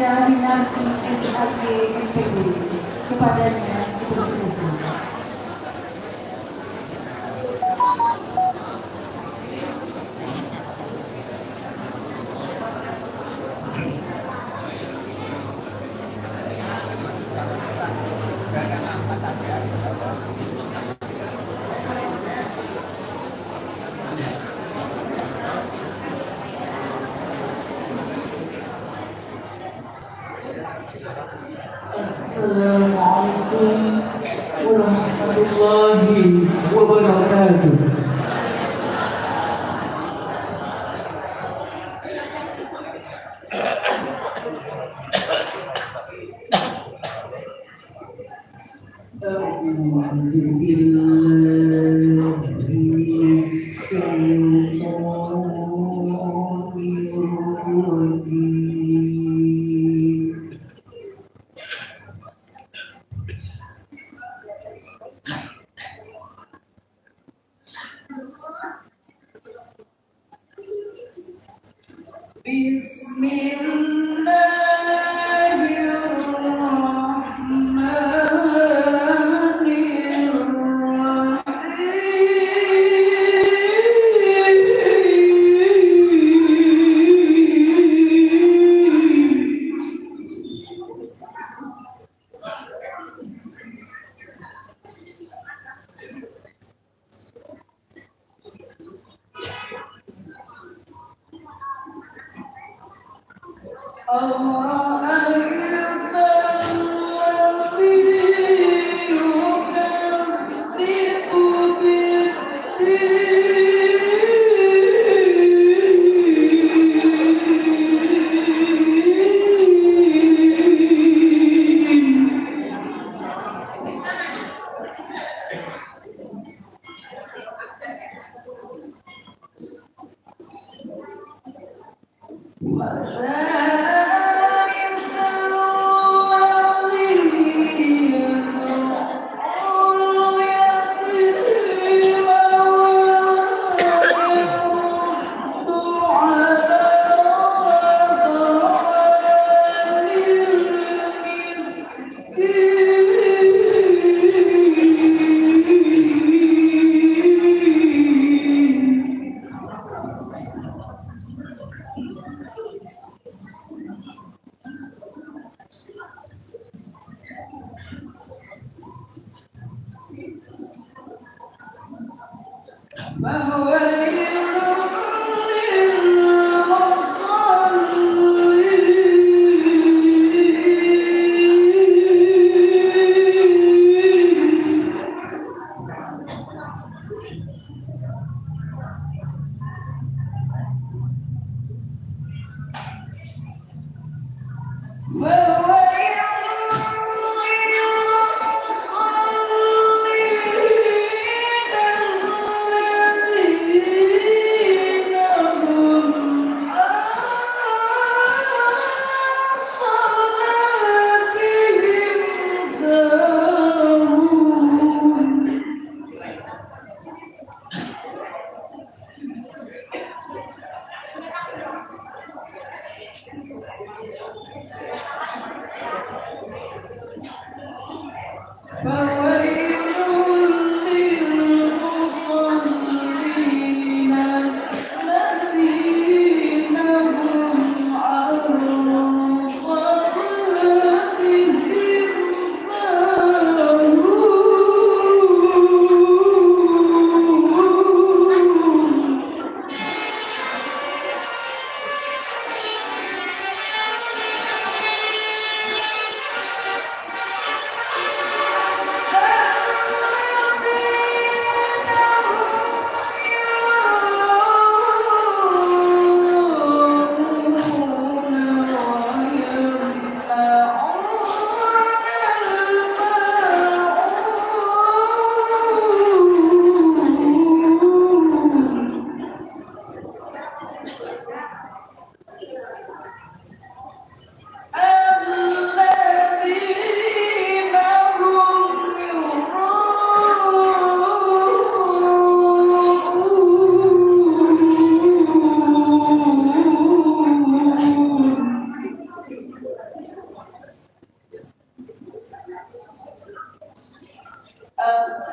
ada Minarti SAG MPD, kepadanya dipersilakan. Assalamualaikum warahmatullahi wabarakatuh.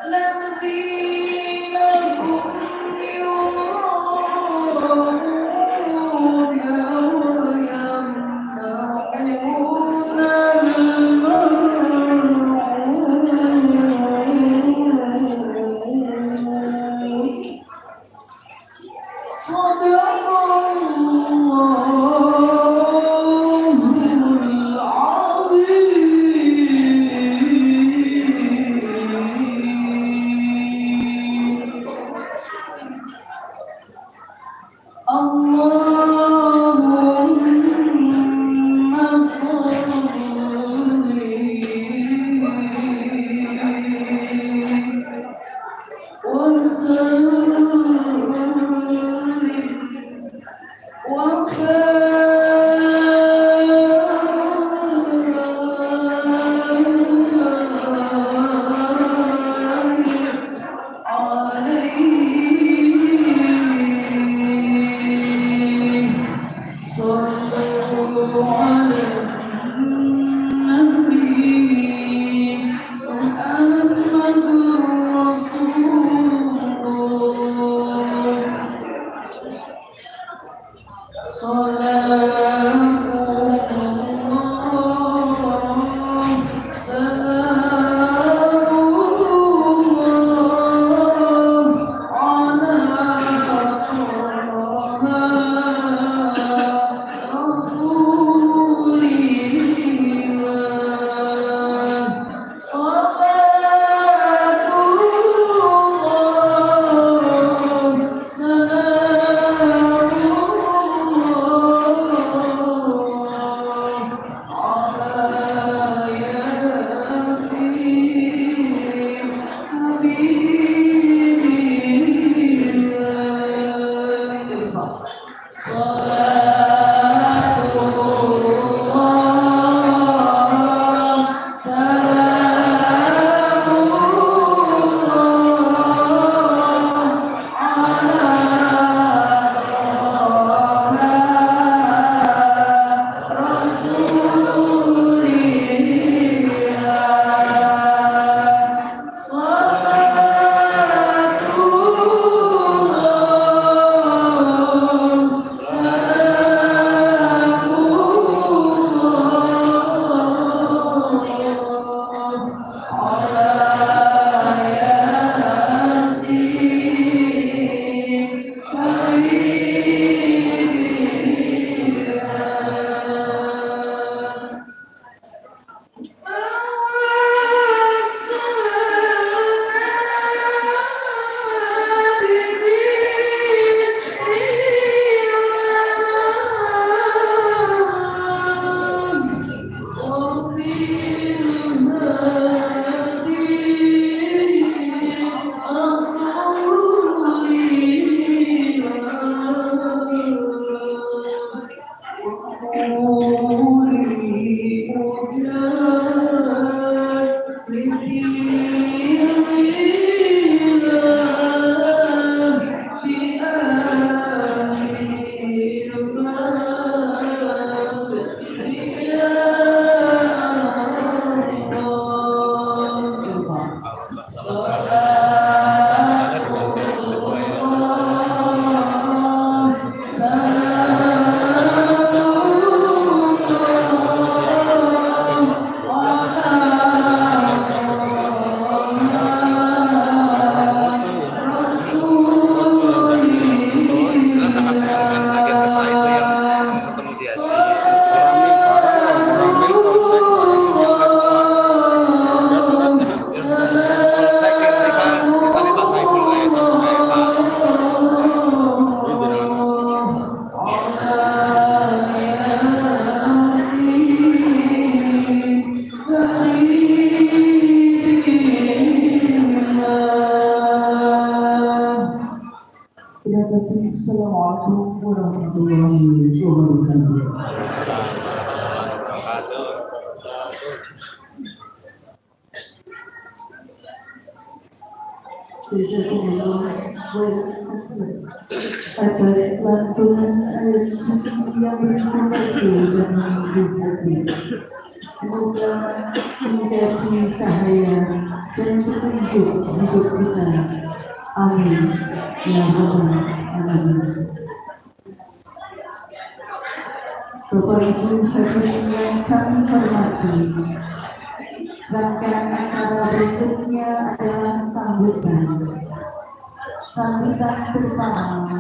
الذين هم يراءون ويمنعون الماعون صدق اللهم صلوا على النبي محمد رسول الله صلاة الله سلام الله على رسول الله صلاة الله سلام الله على ياسين حبيب الله صلاة الله سلام Assalamualaikum warahmatullahi wabarakatuh. Atas lantunan ayat suci yang berhati dan menghibur hati, semoga menjadi cahaya dan petunjuk hidup kita. Amin. Ya Rabbal Alamin. Bapak Ibu Hadirin yang kami hormati, rangkaian acara berikutnya adalah sambutan. Sambutan pertama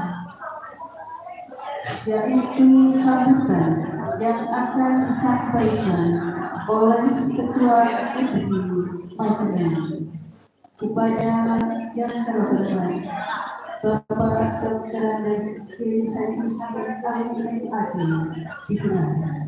yaitu sambutan yang akan disampaikan oleh Ketua IPI Majelis kepada yang terhormat Bapak Dr. Andes K.Said disilakan.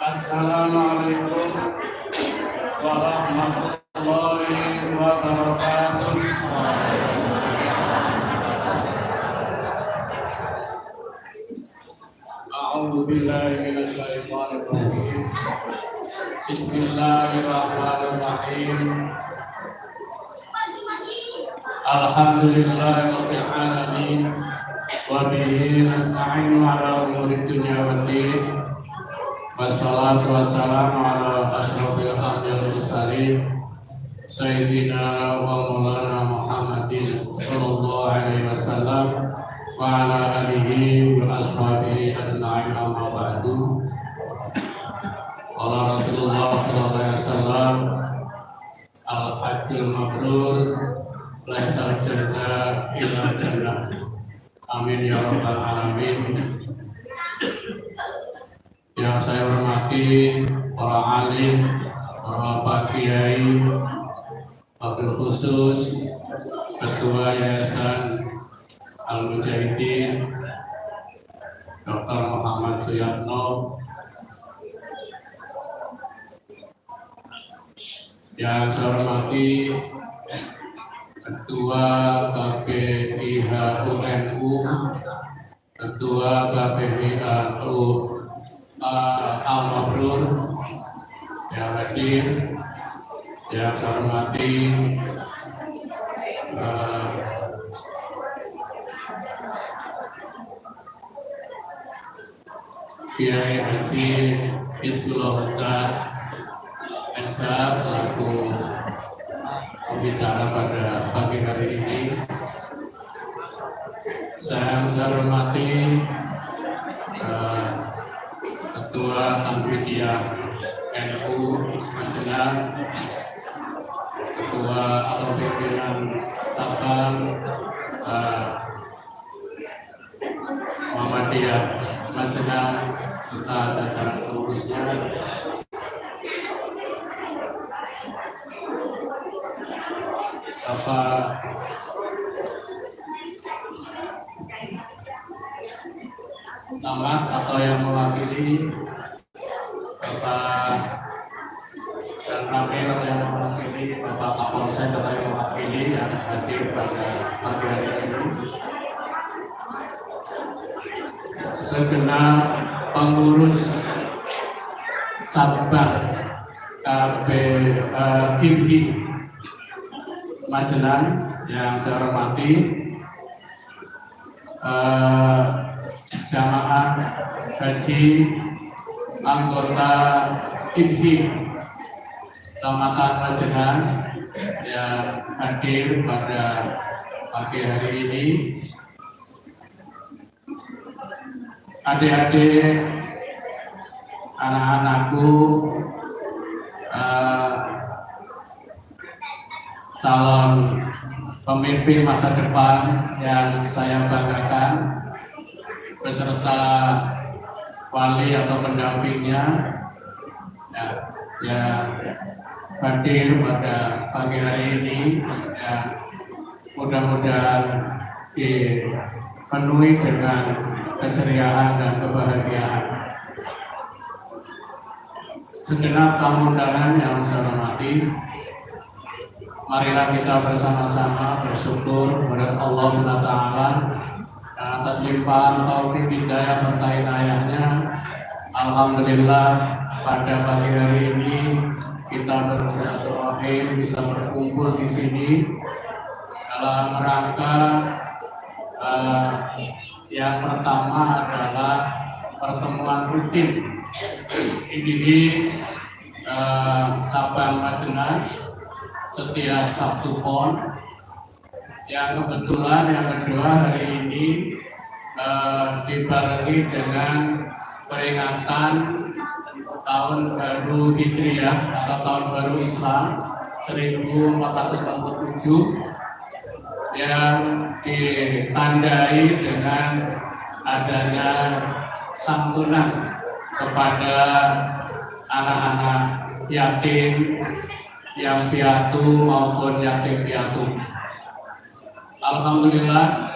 Assalamualaikum warahmatullahi wabarakatuh. A'udzu billahi minasyaitonir rajim. Bismillahirrahmanirrahim. Alhamdulillahirabbil alamin wa bihi nasta'inu ala umuri dunya waddin. Wassalatu wassalamu ala asrofil anbiya'i wal mursalin Sayyidina wa maulana Muhammadin sallallahu alaihi wasallam wa ala alihi wa ashabihi ajma'in, amma ba'du. Qala Rasulullah sallallahu alaihi wasallam, al-hajjul mabrur laisa jaza illa jannah. Amin ya rabbal alamin. Yang saya hormati para alim, para pak kiai, wabil khusus Ketua Yayasan Al-Mujahidin Dr. Muhammad Suyatno, yang saya hormati Ketua KPIH UNU, Ketua KPIHU Al-Mabrur yang hadir, yang saya hormati Kiai Haji Hizbullah Huda SH selaku pembicara pada pagi hari ini. Saya hormati Ketua Al-Bidiyah NU Majelang, Ketua atau pimpinan Tabang Muhammadiyah Majelang serta jajaran pengurusnya, Bapak Tamat atau yang mewakili Bapak dan Ramil atau yang mewakili Bapak Kapolsek atau yang mewakili yang hadir pada pagi hari ini, segenap pengurus cabang IPI Majelang yang saya hormati, jamaah haji anggota IPI Kecamatan Majelang yang hadir pada pagi hari ini, adik-adik, anak-anakku, calon pemimpin masa depan yang saya banggakan, beserta wali atau pendampingnya yang hadir pada pagi hari ini, mudah-mudahan dipenuhi dengan keceriaan dan kebahagiaan. Segenap tamu undangan yang saya hormati, marilah kita bersama-sama bersyukur kepada Allah SWT atas limpahan taufik hidayah serta inayahnya. Alhamdulillah pada pagi hari ini kita bersilaturahim bisa berkumpul di sini dalam rangka yang pertama adalah pertemuan rutin ini cabang Majenas setiap Sabtu Pon. Yang kebetulan yang kedua hari ini dibarengi dengan peringatan tahun baru Hijriah atau tahun baru Islam 1447 yang ditandai dengan adanya santunan kepada anak-anak yatim yang piatu maupun yatim piatu. Alhamdulillah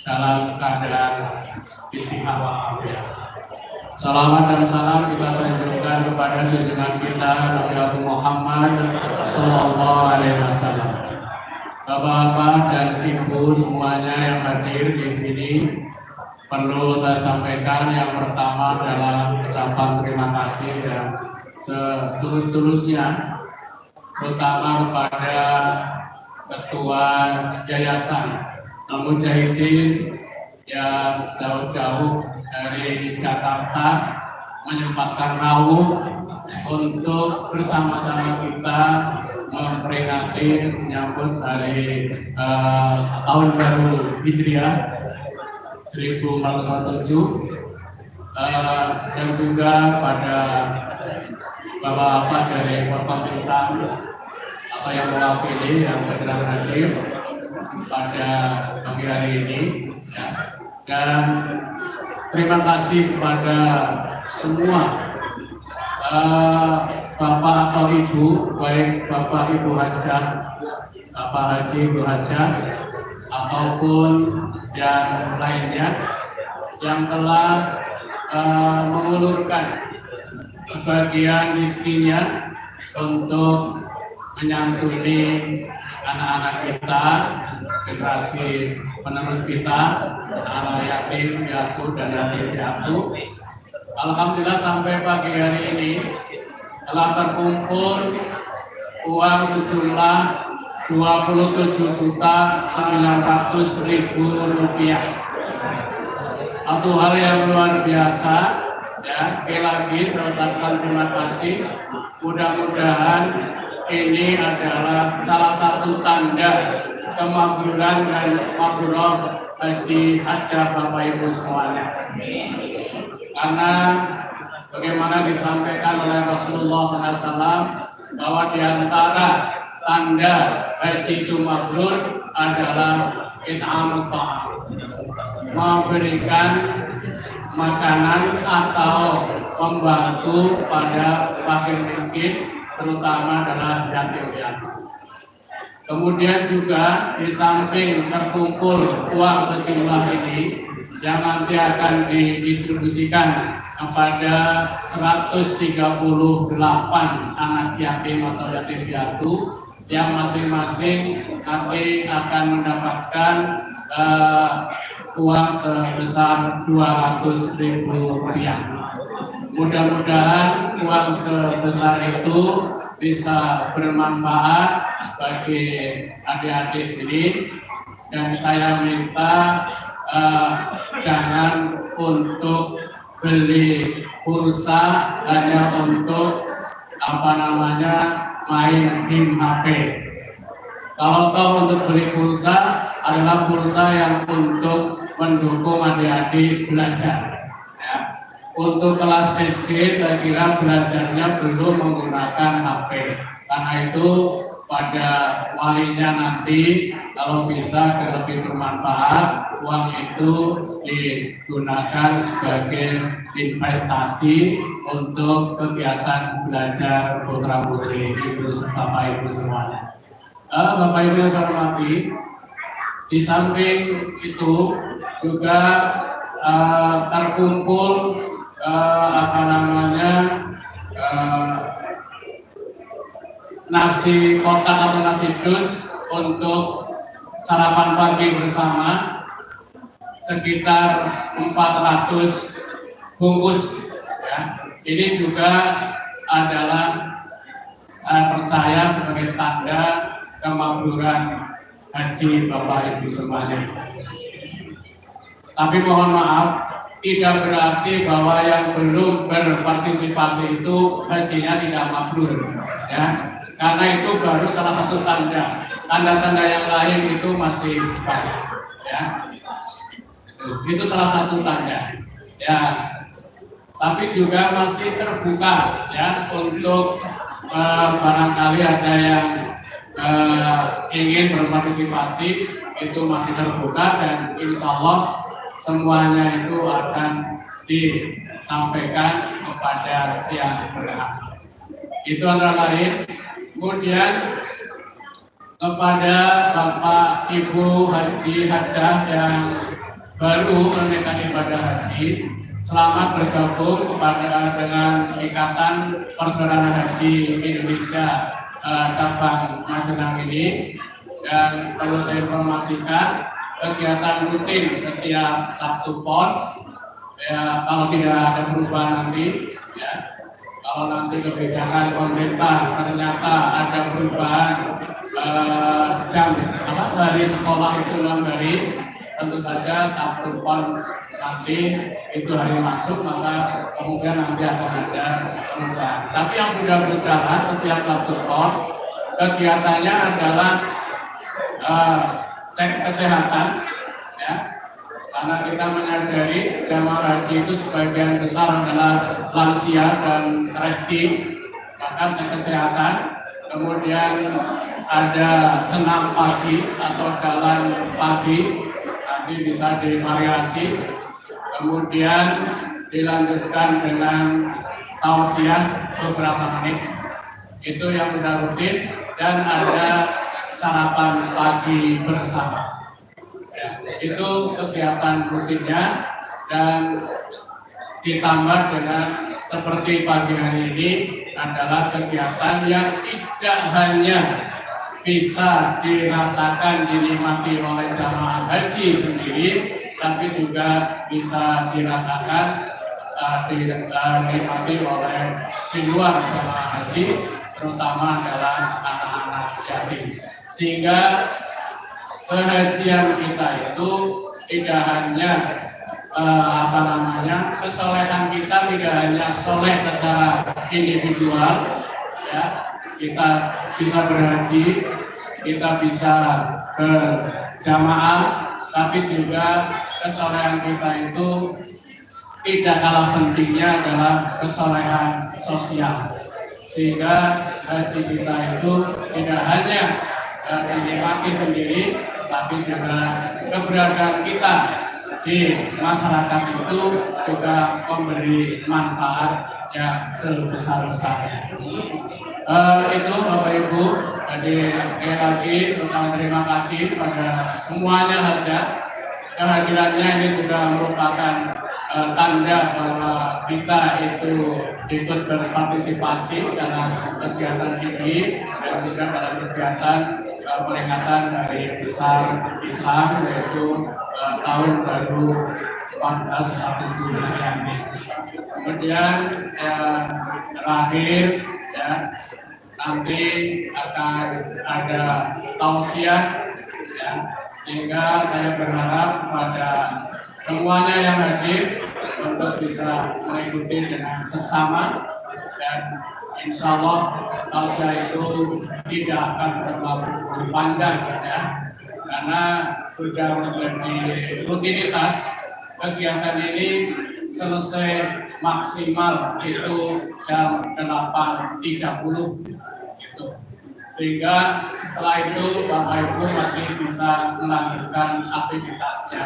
dalam keadaan istiqamah walafiat. Salawat dan salam kita sanjurkan kepada junjungan kita Nabi Muhammad Sallallahu Alaihi Wasallam. Bapak-bapak dan ibu semuanya yang hadir di sini, perlu saya sampaikan yang pertama adalah ucapan terima kasih dan setulus-tulusnya, terutama kepada Ketua Yayasan Al-Mujahidin yang jauh-jauh dari Jakarta menyempatkan rawuh untuk bersama-sama kita memperingati menyambut hari tahun baru Hijriah 1447 dan juga pada bapak-bapak dari Kota Pincang atau yang mewakili yang berkenan hadir pada pagi hari ini ya. Dan terima kasih kepada semua bapak atau ibu, baik bapak ibu hajah, bapak haji ibu hajah, ataupun yang lainnya yang telah mengulurkan sebagian rezekinya untuk menyantuni anak-anak kita, generasi penerus kita, anak yatim piatu dan yatim piatu. Alhamdulillah sampai pagi hari ini telah terkumpul uang sejumlah 27.900.000 rupiah. Satu hal yang luar biasa ya. Sekali lagi saya ucapkan terima kasih. Mudah-mudahan ini adalah salah satu tanda kemakburan dan makburah haji hajah Bapak Ibu semuanya. Karena bagaimana disampaikan oleh Rasulullah SAW bahwa di antara tanda haji itu mabrur adalah it'amul ta'am, memberikan makanan atau membantu pada fakir miskin, terutama adalah yatim piatu. Kemudian juga di samping terkumpul uang sejumlah ini yang nanti akan didistribusikan kepada 138 anak yatim atau yatim piatu yang masing-masing nanti akan mendapatkan uang sebesar 200.000 rupiah. Mudah-mudahan uang sebesar itu bisa bermanfaat bagi adik-adik ini, dan saya minta jangan untuk beli pulsa hanya untuk main game HP. Kalau toh untuk beli pulsa adalah pulsa yang untuk mendukung adik-adik belajar. Ya. Untuk kelas SD saya kira belajarnya belum menggunakan HP. Karena itu pada walinya nanti kalau bisa lebih bermanfaat, uang itu digunakan sebagai investasi untuk kegiatan belajar putra putri ibu bapak ibu semuanya. Bapak ibu yang saya hormati, di samping itu juga terkumpul nasi kotak atau nasi dus untuk sarapan pagi bersama sekitar 400 bungkus ya. Ini juga adalah saya percaya sebagai tanda kemakmuran haji Bapak Ibu semuanya. Tapi mohon maaf, tidak berarti bahwa yang belum berpartisipasi itu hajinya tidak mabrur ya. Karena itu baru salah satu tanda. Tanda-tanda yang lain itu masih banyak ya. Itu salah satu tanda ya. Tapi juga masih terbuka ya untuk barangkali ada yang ingin berpartisipasi, itu masih terbuka dan insya Allah semuanya itu akan disampaikan kepada yang berhak. Itu antara lain. Kemudian kepada Bapak Ibu Haji Hajah yang baru menunaikan ibadah haji, selamat bergabung dengan Ikatan Persaudaraan Haji Indonesia cabang Majenang ini. Dan perlu saya informasikan kegiatan rutin setiap Sabtu Pon ya, kalau tidak ada perubahan nanti ya, kalau nanti kebijakan pemerintah ternyata ada perubahan jam dari sekolah itu 6 hari, tentu saja Sabtu Pon nanti itu hari masuk, maka kemudian nanti akan ada perubahan. Tapi yang sudah berjalan setiap Sabtu Pon kegiatannya adalah cek kesehatan ya, karena kita menyadari jamaah haji itu sebagian besar adalah lansia dan resti, maka cek kesehatan. Kemudian ada senam pagi atau jalan pagi, nanti bisa divariasi. Kemudian dilanjutkan dengan tausiah beberapa menit, itu yang sudah rutin. Dan ada sarapan pagi bersama ya, itu kegiatan rutinnya. Dan ditambah dengan seperti pagi hari ini adalah kegiatan yang tidak hanya bisa dirasakan, dinikmati oleh jamaah haji sendiri, tapi juga bisa dirasakan dinikmati oleh di luar jamaah haji, terutama adalah anak-anak yatim. Sehingga kehajian kita itu tidak hanya kesolehan kita tidak hanya soleh secara individual ya, kita bisa berhaji, kita bisa berjamaah, tapi juga kesolehan kita itu tidak kalah pentingnya adalah kesolehan sosial. Sehingga haji kita itu tidak hanya dinikmati sendiri, tapi juga keberadaan kita di masyarakat itu juga memberi manfaat yang sebesar-besarnya. Itu Bapak Ibu, jadi sekali lagi saya terima kasih pada semuanya saja. Kehadirannya ini juga merupakan tanda bahwa kita itu ikut berpartisipasi dalam kegiatan ini dan juga dalam kegiatan peringatan hari besar Islam, yaitu tahun baru 1447 ini. Kemudian yang terakhir ya, nanti akan ada tausiah ya, sehingga saya berharap kepada semuanya yang hadir untuk bisa mengikuti dengan seksama, dan insya Allah tausiah itu tidak akan terlalu panjang ya, karena sudah menjadi rutinitas. Kegiatan ini selesai maksimal itu jam 8.30 gitu. Sehingga setelah itu Bapak Ibu masih bisa melanjutkan aktivitasnya.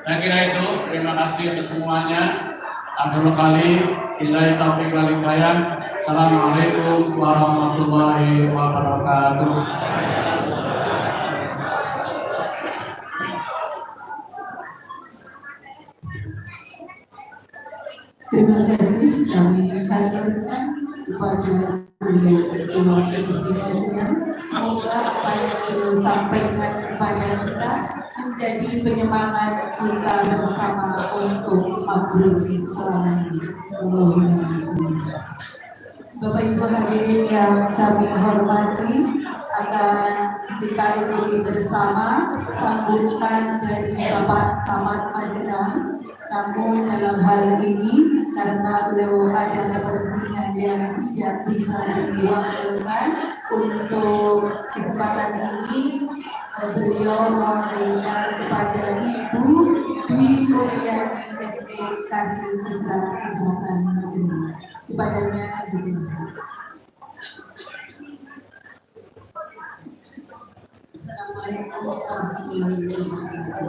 Saya kira itu, terima kasih untuk semuanya. Akhirul kali, billahi taufiq wal hidayah. Assalamualaikum warahmatullahi wabarakatuh. Terima kasih kami haturkan kepada beliau semoga apa yang beliau sampaikan kepada kita menjadi penyemangat kita bersama untuk mabrur selamanya. Bapak Ibu hadirin yang kami hormati, akan kita ikuti bersama sambutan dari Bapak Camat Majenang. Namun dalam hal ini karena beliau ada kepentingan yang tidak bisa diwakilkan untuk kesempatan ini, beliau memberikan kepada Ibu Dwi Kuryani SD Kasih Putra Kecamatan Majenang. Kepadanya dipersilakan. Assalamualaikum warahmatullahi wabarakatuh.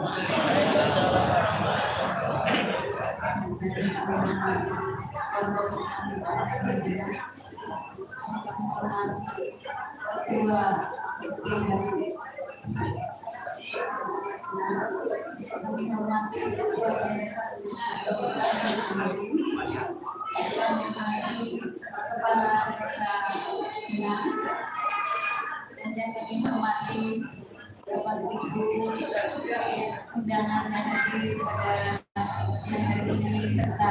Kepala Desa Cina dan yang kami hormati Bapak Ibu undangan yang hadir pada siang hari ini serta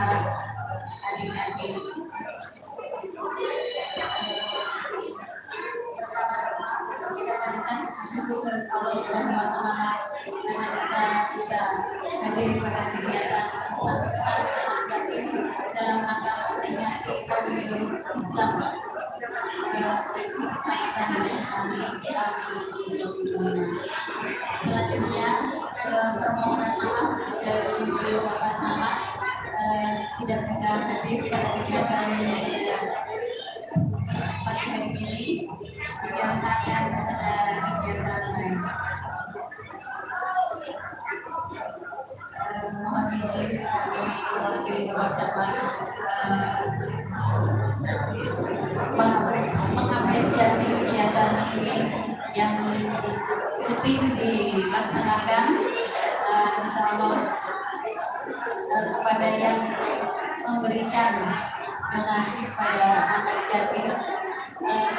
adik-adik. Kita panjatkan syukur kepada Allah Subhanahu wa Ta'ala karena kita bisa hadir pada kegiatan dalam rangka memperingati Tahun Islam selanjutnya permohonan maaf dari beliau Bapak Camat tidak bisa hadir pada kegiatan pagi hari ini dikarenakan ada kegiatan lain. Mohon izin kami mewakili Bapak Camat mengapresiasi kegiatan ini yang rutin dilaksanakan, insya Allah kepada yang memberikan donasi pada anak yatim,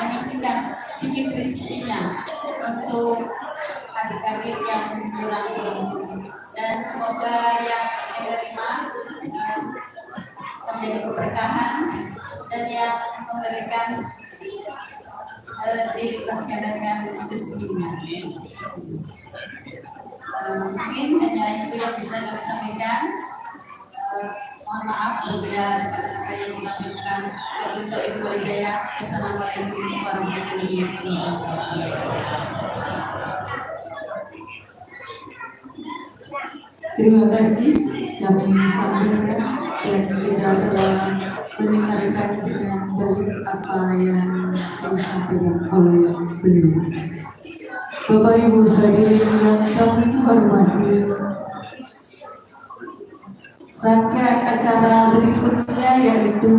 menyisihkan sedikit rezekinya untuk adik-adik yang kurang mampu, dan semoga yang menerima menjadi keberkahan dan yang memberikan dilipat gandakan rezekinya. Mungkin hanya itu yang bisa kami sampaikan. Mohon maaf apabila ada kata-kata yang dilakukan. Assalamualaikum warahmatullahi wabarakatuh. Terima kasih kami sampaikan dan kita telah mendengarkan dengan baik apa yang disampaikan oleh beliau. Bapak Ibu hadirin yang kami hormati, rangkaian acara berikutnya yaitu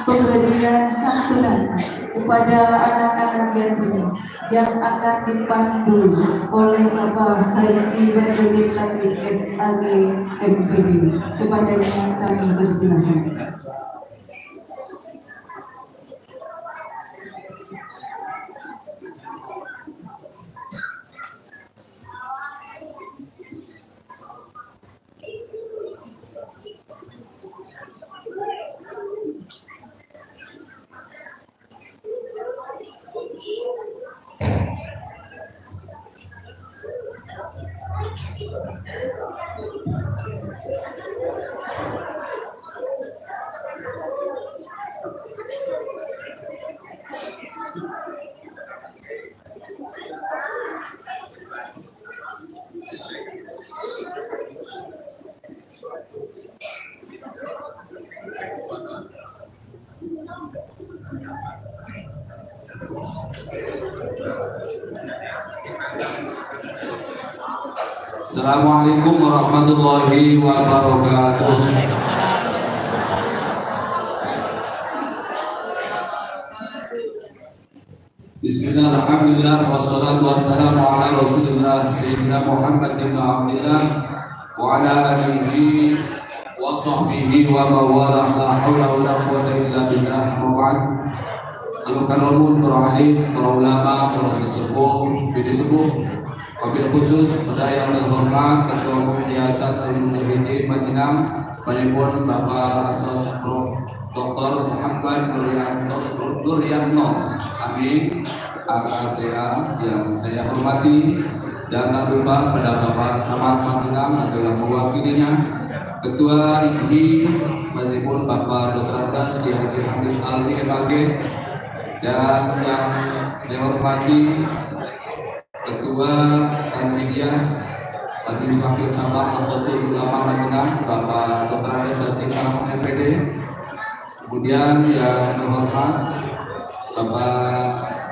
pemberian santunan kepada anak-anak yatim yang akan dipandu oleh Bapak Haji Badrudin Latif SAG MPD. Kepadanya kami persilakan. Assalamualaikum warahmatullahi wabarakatuh. Bismillah, alhamdulillah, wassalatu wassalamu ala rasulillah Sayyidina Muhammad ibn Abdillah wa ala alihi wa sahbihi wa mawalah, la hawla wa la quwwata illa billah. Al-Mukarramun, para alim, para ulama, para sesepuh, bini sepuh, wabil khusus pada yang terhormat Ketua Umum Yayasan Al-Mujahidin Majinam, Panipun Bapak Asal Dr. Muhammad Nuryanto, amin, AKCA yang saya hormati, dan tak lupa pada Bapak Camat Majinam atau yang mewakilinya, Ketua IPI, Panipun Bapak Dr. Andas Kiai Haji Hamid Alwi MAG, dan yang saya hormati Ketua Tanwiyah Majelis Wakil Cabang Nahdlatul Ulama Madinah Bapak Dr. Andes Haji Salam MPD, kemudian yang terhormat Bapak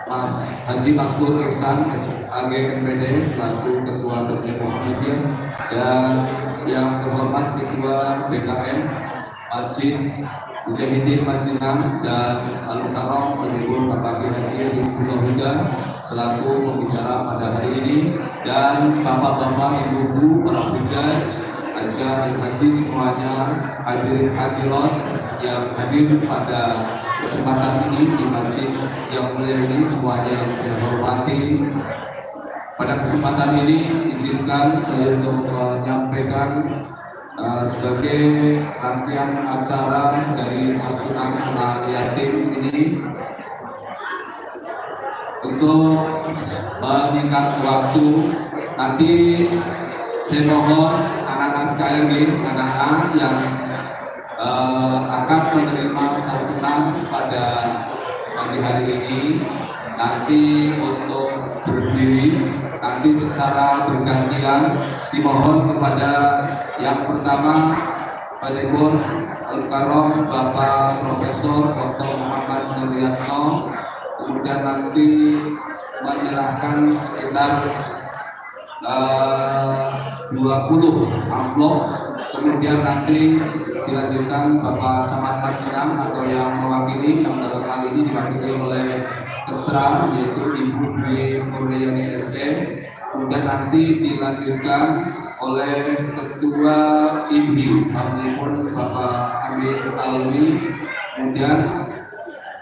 Mas Haji Maskur Iksan SAG MPD selaku Ketua Dirjen Muhammadiyah, dan yang terhormat Ketua BKM Masjid Mujahidin Majinam dan Al-Mukarram Ibu Bapak Haji Rizqullah Huda selaku pembicara pada hari ini, dan bapak-bapak, ibu-ibu, para hujaj, haja dan haji semuanya, hadirin hadirat yang hadir pada kesempatan ini di masjid yang mulia ini, semuanya yang saya hormati. Pada kesempatan ini izinkan saya untuk menyampaikan sebagai rangkaian acara dari santunan anak yatim ini untuk menyingkat waktu. Nanti saya mohon anak-anak sekalian nih, anak-anak yang akan menerima santunan pada pagi hari ini, nanti untuk berdiri, nanti secara bergantian. Dimohon kepada yang pertama Panipun Al-Mukarram Bapak Profesor Dr. Muhammad Nuryanto, kemudian nanti menyerahkan sekitar 20 amplop, kemudian nanti dilanjutkan Bapak Camat Majinam atau yang mewakili, yang dalam hal ini diwakili oleh Kesra, yaitu Ibu Dwi Muryani SE, kemudian nanti dilanjutkan oleh Ketua IPI Panipun Bapak Hamid Alwi, kemudian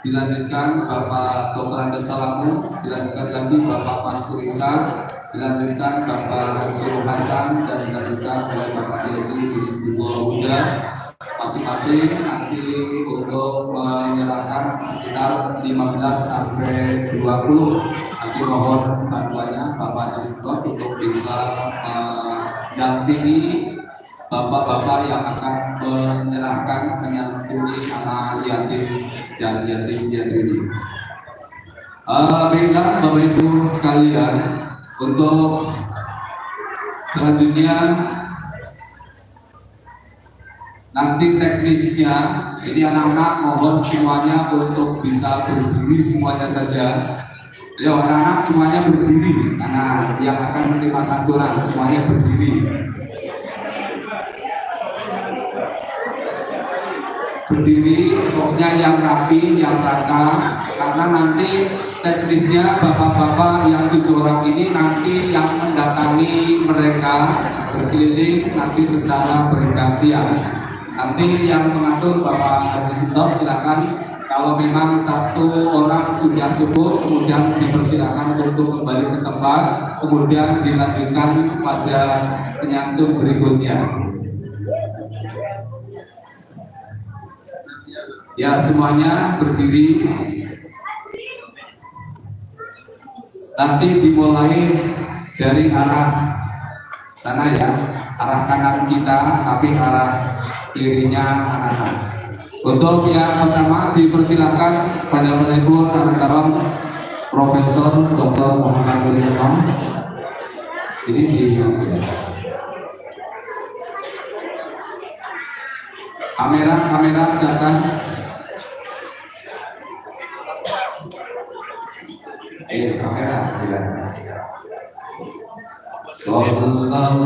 dilanjutkan Bapak Dr. Andes Salamu, dilanjutkan lagi Bapak Maskur Iksan, dilanjutkan Bapak Haji Hasan, dan dilanjutkan oleh Bapak Haji Rizqullah Huda. Masing-masing nanti untuk menyerahkan sekitar 15 sampai 20. Nanti mohon bantuannya Bapak Rizqullah untuk bisa mendampingi bapak-bapak yang akan menyerahkan menyantuni anak yatim dan yatim ini. Baiklah Bapak Ibu sekalian, untuk selanjutnya nanti teknisnya ini anak-anak mohon semuanya untuk bisa berdiri semuanya saja. Ayo anak-anak semuanya berdiri, anak yang akan menerima santunan semuanya berdiri. Berdiri, stoknya yang rapi, yang rata, karena nanti teknisnya bapak-bapak yang 7 orang ini nanti yang mendatangi mereka berkeliling nanti secara bergantian. Nanti yang mengatur Bapak Haji Sintok, silakan. Kalau memang 1 orang sudah cukup, kemudian dipersilakan untuk kembali ke tempat, kemudian dilanjutkan pada penyantun berikutnya. Ya, semuanya berdiri. Nanti dimulai dari arah sana ya, arah kanan kita, tapi arah kirinya anak-anak. Untuk yang pertama dipersilakan pada Panipun Al-Mukarram Profesor Dr. Muhammad Nuryanto. Ini di kamera silakan. Kamera bila. Sallallahu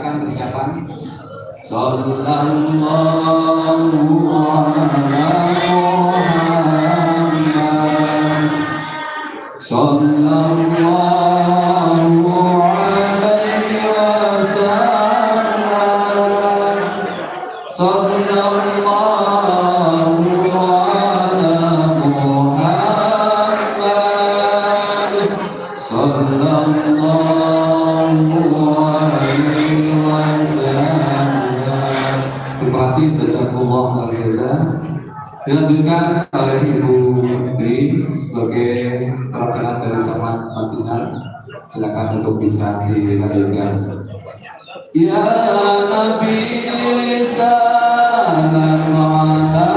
silakan persiapan. Sallallahu ala Muhammad. Sallallahu alaihi wasallam. Sallallahu ala Muhammad. Sallallahu alaihi wasallam. Terima kasih, jazakumullah khairan. Dilanjutkan oleh Ibu Menteri sebagai perwakilan dari Camat Madinah. Silakan untuk bisa dilanjutkan. Ya Nabi salam alaika,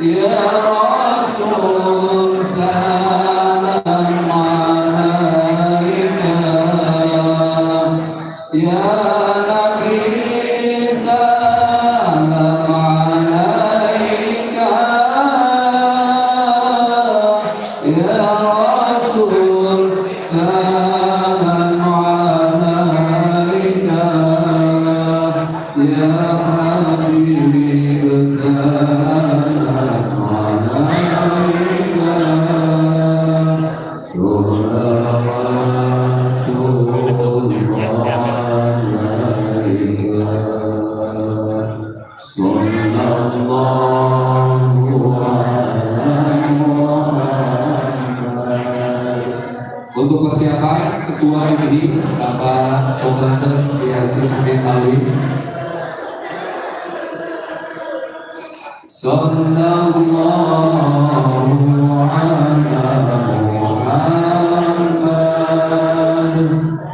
ya Rasul salam alaika, ya Nabi salam alaika, ya Rasul salam alaika, ya Habib salam alaika. Untuk persiapan ketua ini Bapak Komandan Yasin Betawi. Sallallahu ala Muhammad.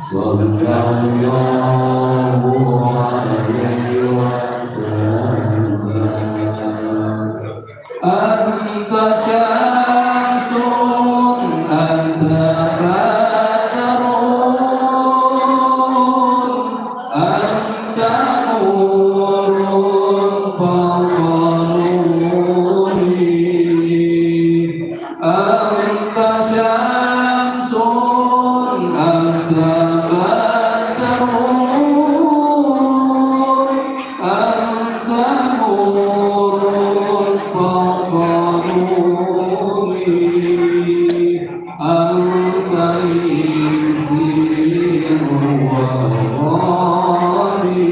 Sallallahu alaihi wasallam. Anta syamsun anta badarun anta nurun faqaluni. Anta syamsun anta badarun anta nurun faqaluni. Anta isir wa ghari,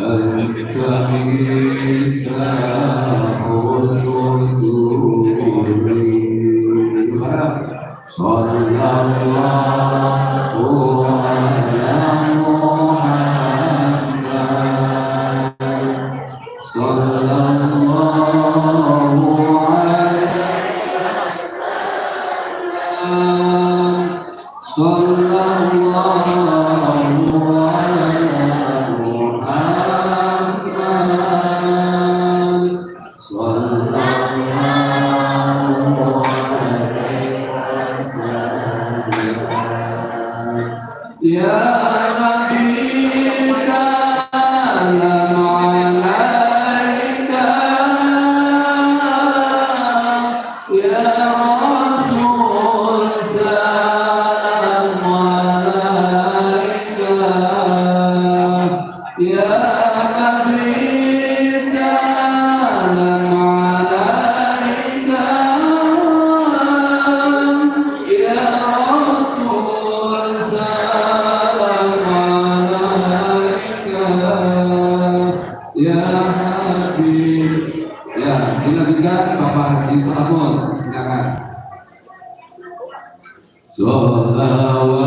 anta miftahul suduri. Sallallahu ala Muhammad. Sallallahu alaihi wasallam. Sallallahu ala Muhammad. Sallallahu alaihi wasallam. Ya Nabi salam alaika, ya Rasul salam alaika, ya Nabi salam alaika, ya Rasul salam alaika, ya Habib. Ya, dilanjutkan Bapak Haji Salamun. Silakan. Salawatullah alaika.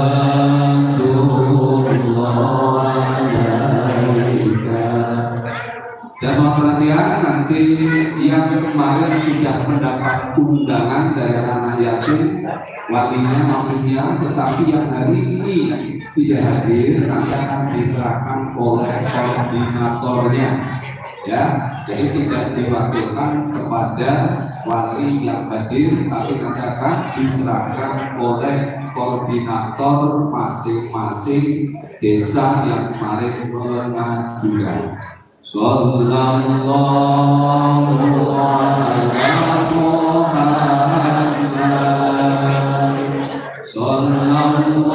Dan mohon perhatian, nanti yang kemarin sudah mendapat undangan dari anak yatim, walinya maksudnya, tetapi yang hari ini tidak hadir nanti akan diserahkan oleh koordinatornya. Ya, jadi tidak diwakilkan kepada wali yang hadir, tapi nanti akan diserahkan oleh koordinator masing-masing desa yang kemarin mengajukan. Sallallahu ala Muhammad. Sallallahu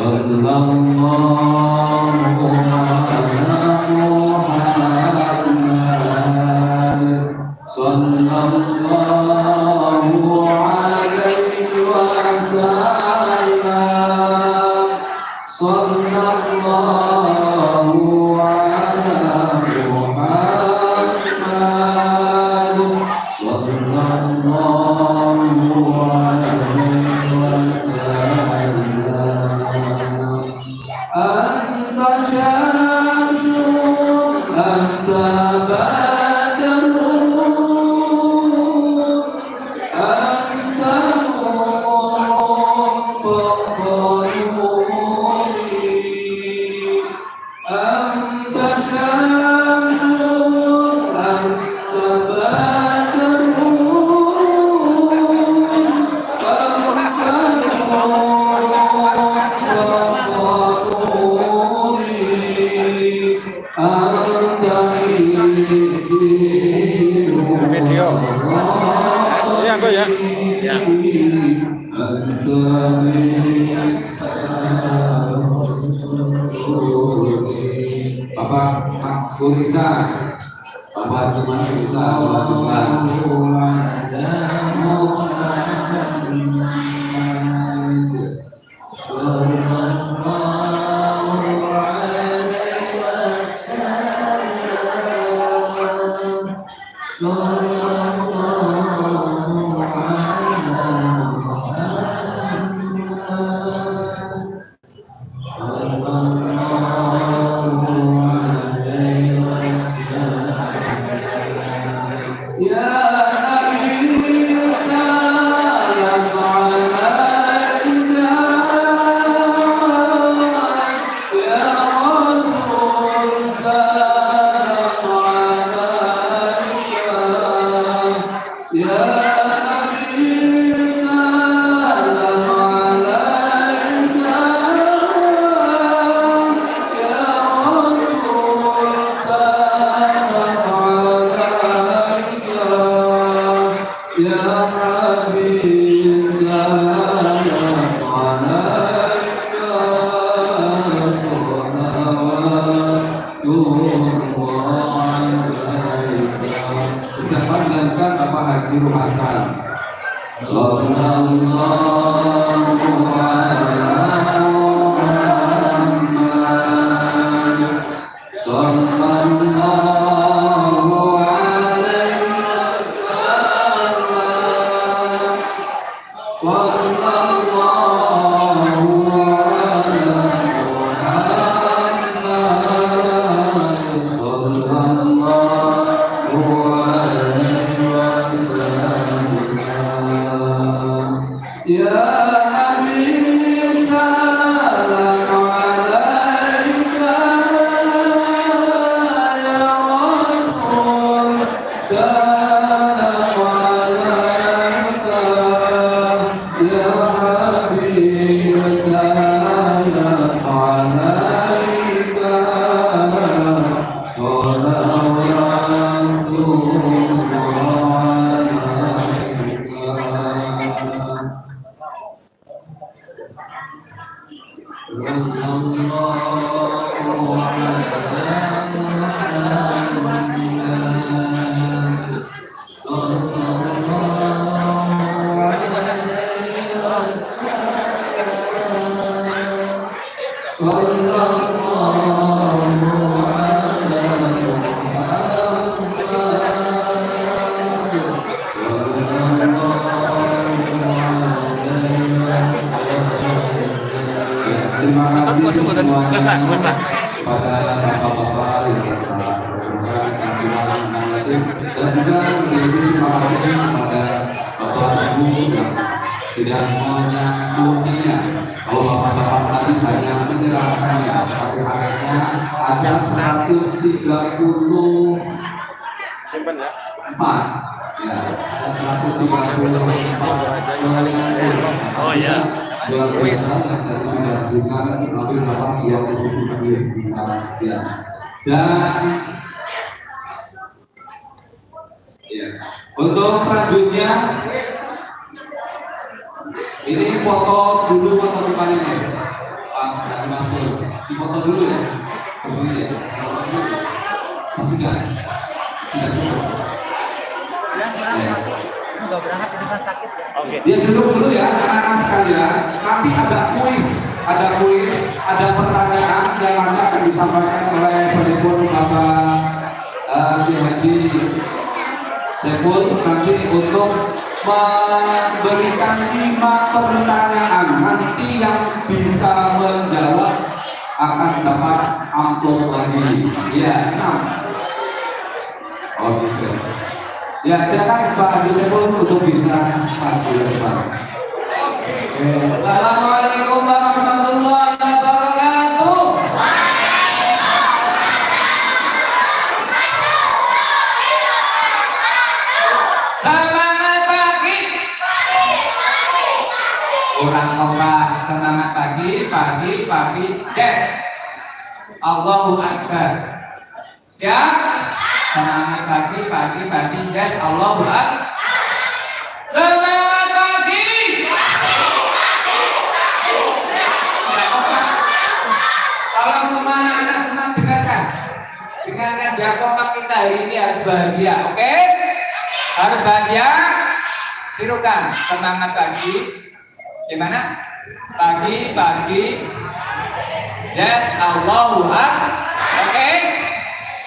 Sallallahu ala Muhammad. Sallallahu alaihi wasallam. Sallallahu ala Muhammad. Sallallahu alaihi wasallam. Anta syamsun, anta badrun, anta nurun fawqal-nuri. Anta syamsun, anta badrun, anta nurun fawqal-nuri. Anta Video. Iya, Ko ya. Ya. Bapak Mas Kurisa, Bapak Mas Kurisa, Siapa dilanjutkan Bapak Haji Ruhasan. Sallallahu ala Muhammad. Sallallahu alaihi wasallam. Sallallahu ala Muhammad. Sallallahu alaihi wasallam. Ya Habib salam alaika, ya Rasul salam alaika, ya Habib salam alaika, Terima kasih semuanya kepada bapak-bapak yang telah berkenan dan juga terima kasih kepada bapak ibu yang tidak menyambutnya. Kalau bapak-bapak tadi hanya menyerahkannya, tapi akhirnya ada 134 ya, ada 134. Oh ya. Luar biasa yang tadi sudah disebutkan Nabi Muhammad yang di Malaysia. Dan ya, untuk selanjutnya ini foto dulu foto depan ini. foto dulu ya. Dulu ya. Masih enggak? Tidak cukup. Udah berangkat itu kan sakit ya. Oke. Dia dulu ya anak-anak sekalian. Nanti ada kuis, ada pertanyaan yang nanti akan disampaikan oleh Penelpon Bapak Kiai Haji Saiful nanti untuk memberikan 5 pertanyaan. Nanti yang bisa menjawab akan dapat amplop lagi. Ya, 6. Oh gitu. Ya, silakan Pak Haji Saiful untuk bisa maju ke depan. Assalamualaikum warahmatullahi wabarakatuh. Semangat pagi. Orang semangat pagi. Yes. Allahu Akbar. Siap. Semangat pagi, yes, Allahu Akbar. Semangat pagi. Tolong semua anak-anak semua dengarkan biar kompak kita hari ini harus bahagia, oke? Harus bahagia. Tirukan semangat pagi. Gimana? Pagi. Yes, Allahu Akbar. Oke?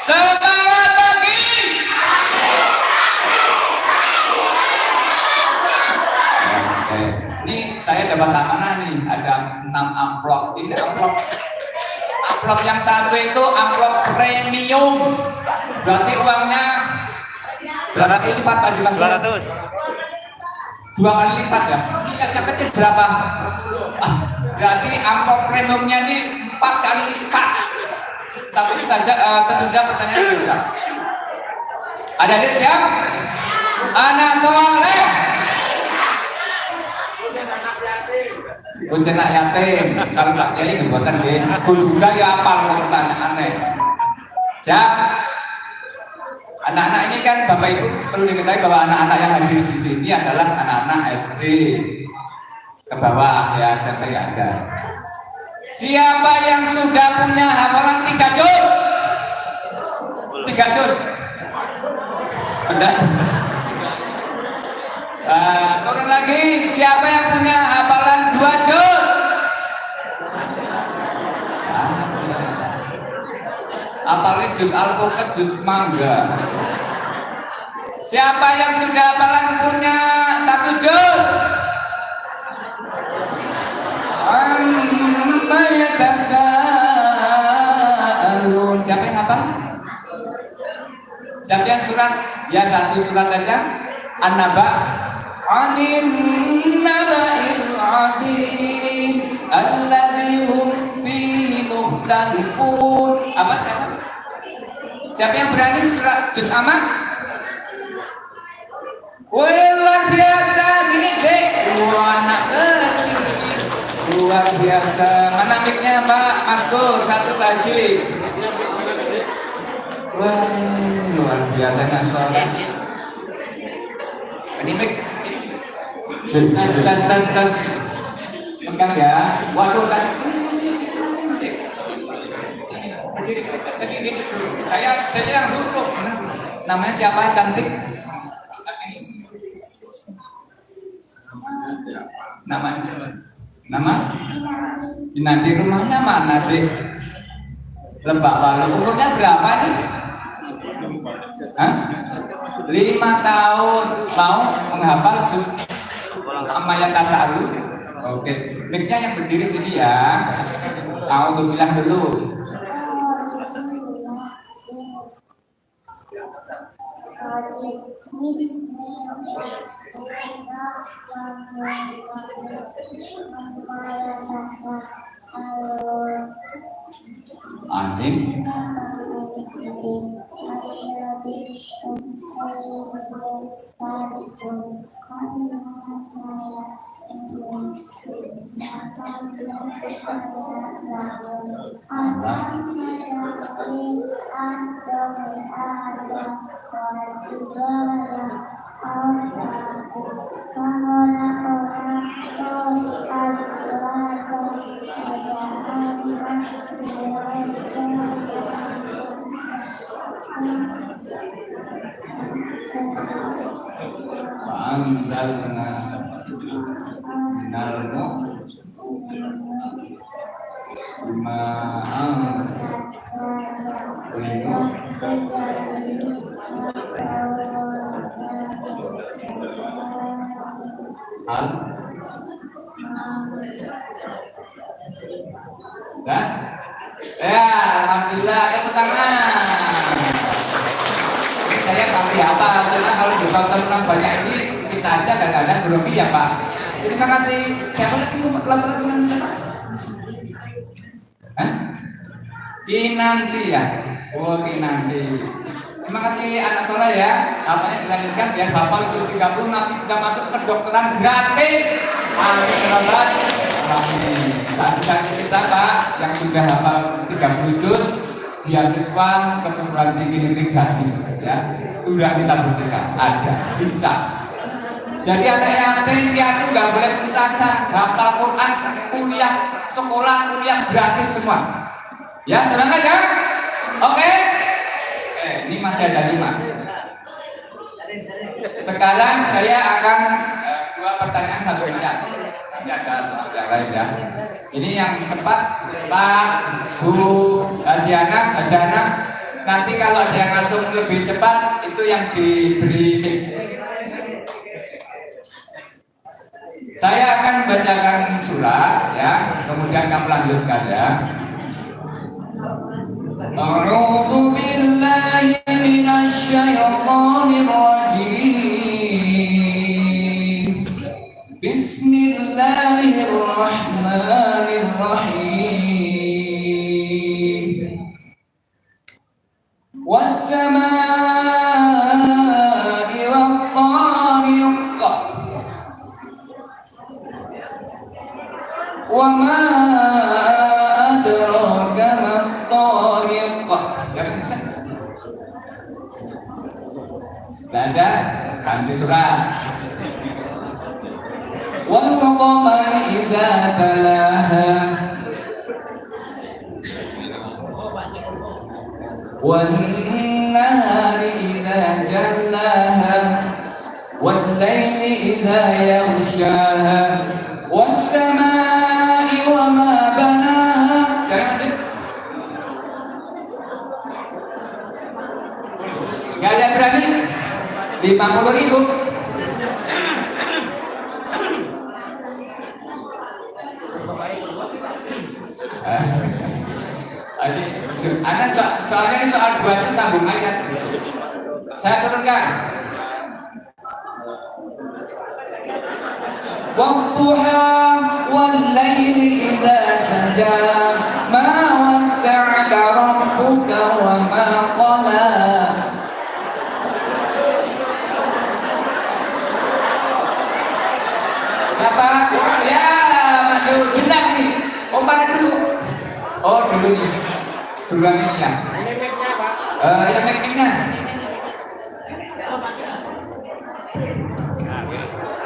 Semangat pagi. Oke. Ini saya dapat amanah nih, ada 6 amplop. Ini amplop yang satu itu amplop premium. Berarti uangnya berapa kali lipat Pak Jimas? 200. 2 kali lipat ya. Ini yang kecil berapa? Berarti amplop premiumnya ini 4 kali lipat. Tapi saja tentunya pertanyaan juga. Ada adik siap? Anak soleh. Usia anak yatim. Kalau Pak Kiai buatan deh. Juga ya apa pertanyaannya? Siap? Anak-anak ini kan Bapak Ibu perlu diketahui bahwa anak-anak yang hadir di sini adalah anak-anak SD ke bawah ya, SMP nggak ada. Siapa yang sudah punya hafalan 3 juz? 3 juz. Benar. Turun lagi. Siapa yang punya hafalan 2 juz? Hafalnya juz alpukat, juz mangga. Siapa yang sudah hafalan punya 1 juz? Siapa yang hafal? Siapa yang surat? Ya 1 surat aja. An-Naba. Anin naba'il azim alladzi hum fihi mukhtalifun. Apa siapa? Siapa yang berani surat juz amat? Luar biasa, sini dek. Anak kecil. Luar biasa. Mana mic-nya Pak Maskur? 1 lagi. Wah, luar biasa Maskur. Ini mic. Tas. Pegang ya. Waduh, kan. Saya yang dulu. Namanya siapa yang cantik? Nama? Nanti rumahnya mana deh? Lebak Balong. Umurnya berapa nih? 5 tahun. Mau menghafal juz Amayat Tasalu. Oke. Mic-nya yang berdiri sini ya. Mau tuh bilang dulu. Amin. anzalna minal ma'an Dah? Ya, alhamdulillah, ya tangan. Saya pasti apa? Karena kalau di tonton banyak ini kita aja kadang-kadang grogi ya Pak. Terima kasih. Siapa lagi laporan teman siapa? Hah? Kinanti ya. Oh Kinanti. Terima kasih anak soleh ya. Apanya dilanjutkan biar Bapak usia 30 nanti bisa masuk ke kedokteran gratis. Amin. Amin. Saat kita Pak yang sudah hafal 30 juz beasiswa perguruan tinggi negeri gratis ya. Sudah kita buktikan ada bisa. Jadi anak yatim piatu nggak boleh putus asa, hafal Quran, kuliah, sekolah, kuliah gratis semua. Ya semangat ya. Oke. Ini masih ada 5. Sekarang saya akan dua pertanyaan satu menit. Nanti ada soal yang lain ya. Ini yang cepat Pak, Bu, Hajiana. Nanti kalau ada yang ngantuk lebih cepat itu yang diberi mic. Saya akan bacakan surat ya, kemudian kamu lanjutkan ya. A'udzu billahi minasy syaithanir rajim. Bismillahirrahmanirrahim. Was-samaa'i wat-tariq. Wa ma adraka mat-tariq. Ada ganti surat. Wal qamari idza talaha wan nahari idza jallaha wal laili idza yaghshaha was samaa'i wa ma banaha. Gak ada berani 50.000. Anak soalnya ini soal 2 itu sambung ayat. Saya turunkan. Wadduha wal laili idza saja ma wadda'aka rabbuka wa ma qala. Bapak, ya maju benar nih. Oh mana dulu? Oh dulu nih. Duluan ini ya. Yang make-nya.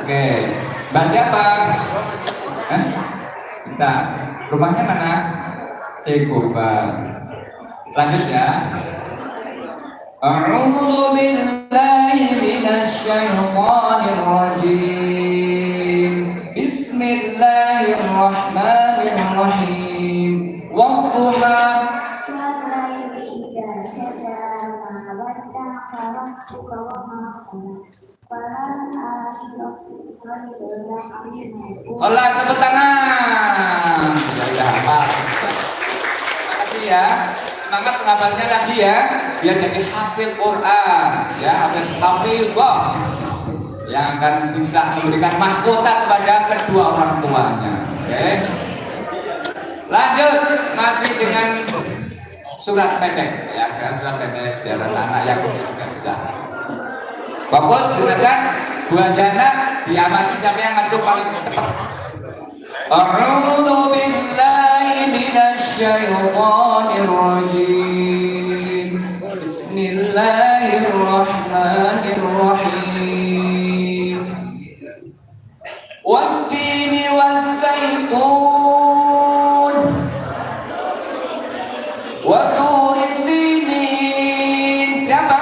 Oke, Mbak siapa? Bentar, rumahnya mana? Cekuba. Lanjut ya. A'udzu billahi minasy syaithanir rajim. Bismillahirrahmanirrahim. Wadduha Allah tepuk tangan. Sudah hafal. Makasih ya. Semangat menghafalnya lagi ya. Biar jadi hafil Quran ya, hafilullah yang akan bisa memberikan mahkota kepada kedua orang tuanya. Oke. Lanjut masih dengan surat pendek ya, surat pendek biar anak yang juga bisa. Fokus dengarkan. Bu Jana diamati siapa yang ngacu paling cepat. A'udzu billahi minasy syaithanir rajim. Bismillahirrahmanirrahim. Wat-tini was-zaitun wa turi sinin. Siapa?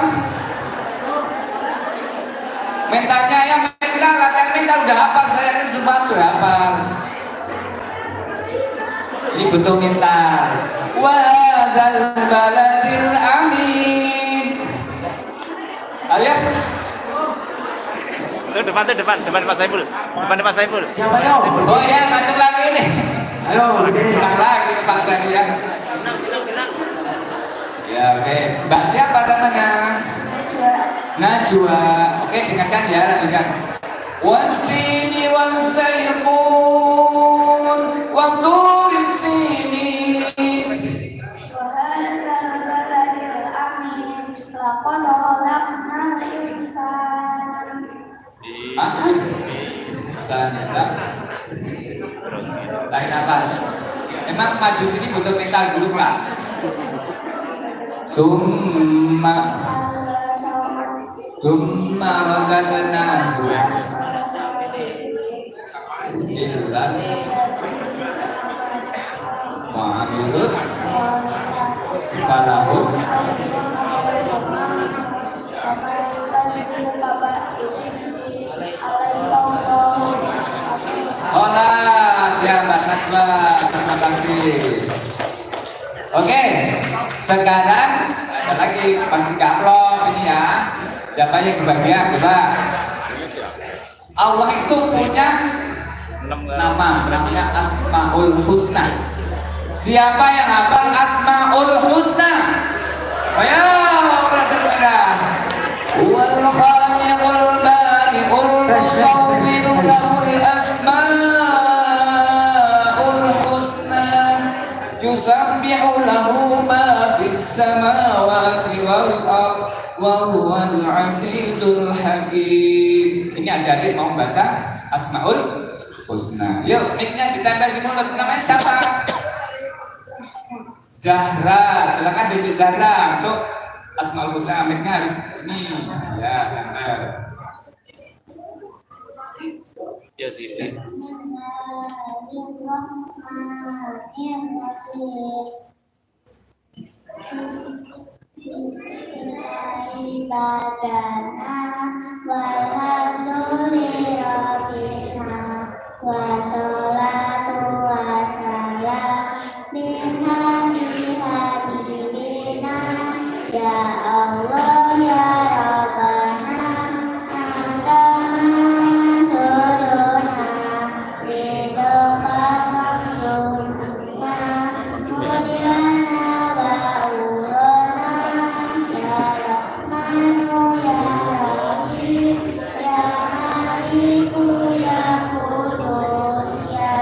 Mentanya yang mental Ini butuh minta. Wa hadzal baladil amin. Ayo. Tuh depan Pak Saiful. Depan Pak Saiful. Siapa yo? Oh ya, satu lagi nih. Ayo, Ulang lagi ke Pak Saiful ya. Ya, oke. Mbak siapa namanya? Najwa. Oke, dengarkan ya, lanjutkan. Wantini wasaifun wa turi sinin. وهذا البلد الأمين لقد خلقنا الإنسان Hah? Sanita. Tarik nafas. Emang maju sini butuh mental dulu Pak. Summa razaqnahu. Isulan. Ma'amilus. Falahum. Olah, ya Mbak Najwa, terima kasih. Oke, sekarang ada lagi bagi kaplok ini ya. Siapa yang kebagian? Coba. Allah itu punya nama, namanya Asmaul Husna. Siapa yang hafal Asmaul Husna? Ayo, berdengar. Wal khaliqul bari'ul musawwiru lahul asmaul husna yusabbihu lahu ma fis samawati wal ard wa huwal azizul hakim. Ini ada mau baca Asmaul Husna. Yuk, mic-nya ditempel di mulut. Namanya siapa? Zahra. Silakan Dewi Zahra untuk Asmaul Husna. Mic-nya harus ini. Ya, tempel. Ya sih. Ibadana walhamdulillahina wa salatu wa salam min habibina ya Allah ya Rabbana antama suruna ridho kasamduna mulyana ba'ulana ya Rahmanu ya Rahim ya Maliku ya Kudus ya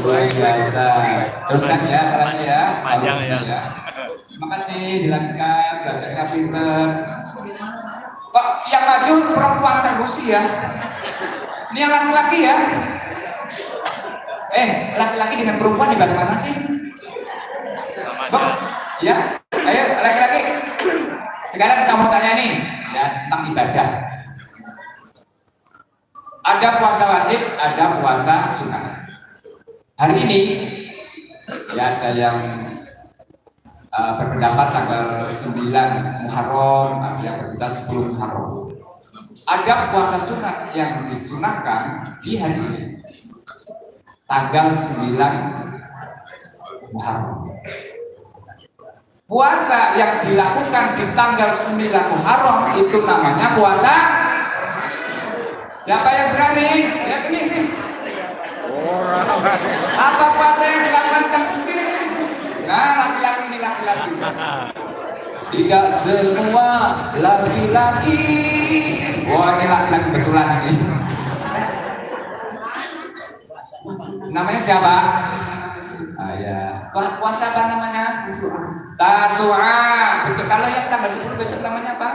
Luar biasa. Teruskan ya, caranya ya. Panjang ya. Terima kasih, dilanjutkan belajarnya pinter. Kok yang maju perempuan terus ya? Ini yang laki-laki ya? Laki-laki dengan perempuan di bagaimana sih? Kok? Ya, ayo laki-laki. Sekarang saya mau tanya nih, ya tentang ibadah. Ada puasa wajib, ada puasa sunnah. Hari ini, ya ada yang berpendapat tanggal 9 Muharram, ada yang berkata 10 Muharram. Ada puasa sunat yang disunahkan di hari ini, tanggal 9 Muharram. Puasa yang dilakukan di tanggal 9 Muharram itu namanya puasa. Siapa yang berani? Ya ini. Apa puasa yang dilakukan di sini? Nah, laki-laki ini laki-laki. Tidak semua laki-laki. Wah, ini laki-laki betulan ini. Namanya siapa? Ya. Puasa apa namanya? Tasu'a. Betul. Kalau yang tanggal 10 besok namanya apa?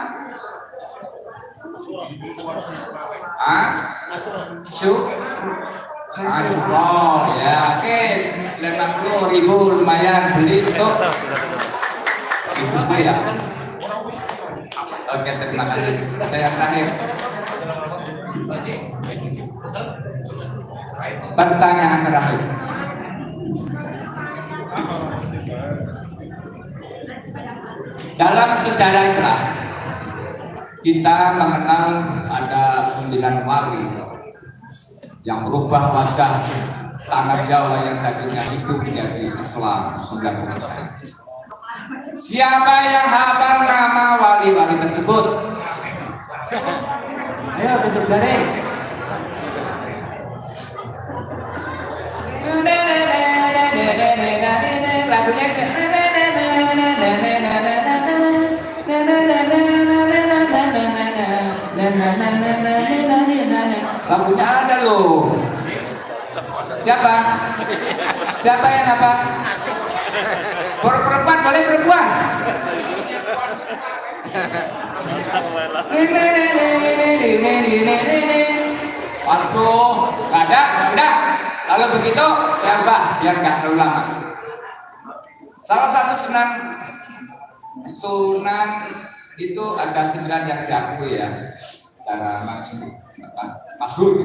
Oh ya, oke. 80.000 lumayan beli untuk ibu ya. Oke, terima kasih. Saya yang terakhir. Pertanyaan terakhir. Dalam sejarah Islam, kita mengenal ada 9 wali yang berubah wajah tanah Jawa yang tadinya hidup menjadi Islam 90%. Siapa yang hafal nama wali-wali tersebut? Ayo tunjuk jari. Lagunya lagunya ada loh. Siapa? Siapa yang apa? Perempuan boleh perempuan. Waduh, nggak ada, udah. Kalau begitu saya ubah biar nggak terlalu lama. Salah satu sunan itu ada 9 yang diakui ya, secara masyhur.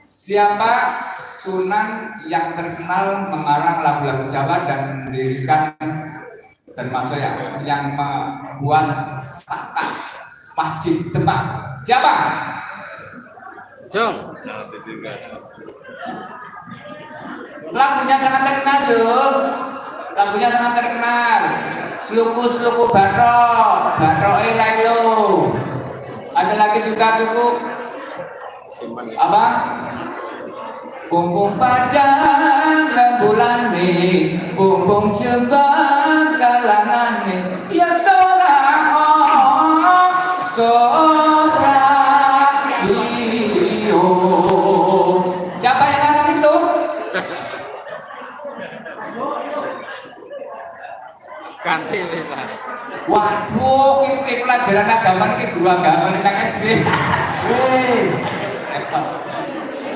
Siapa sunan yang terkenal mengarang lagu-lagu Jawa dan mendirikan termasuk yang membuat sakta Masjid Demak? Siapa? Jung. Lagunya sangat terkenal loh. Lagunya sangat terkenal. Sluku batrok, lailo. Ada lagi juga tuku apa? Bumbung padang rembulane, bumbung jembang kalangane. Ya sorak iyo. Siapa yang ngarang itu? Ganti bisa. Waduh, ini pelajaran agama ini dua agama ini nang SD.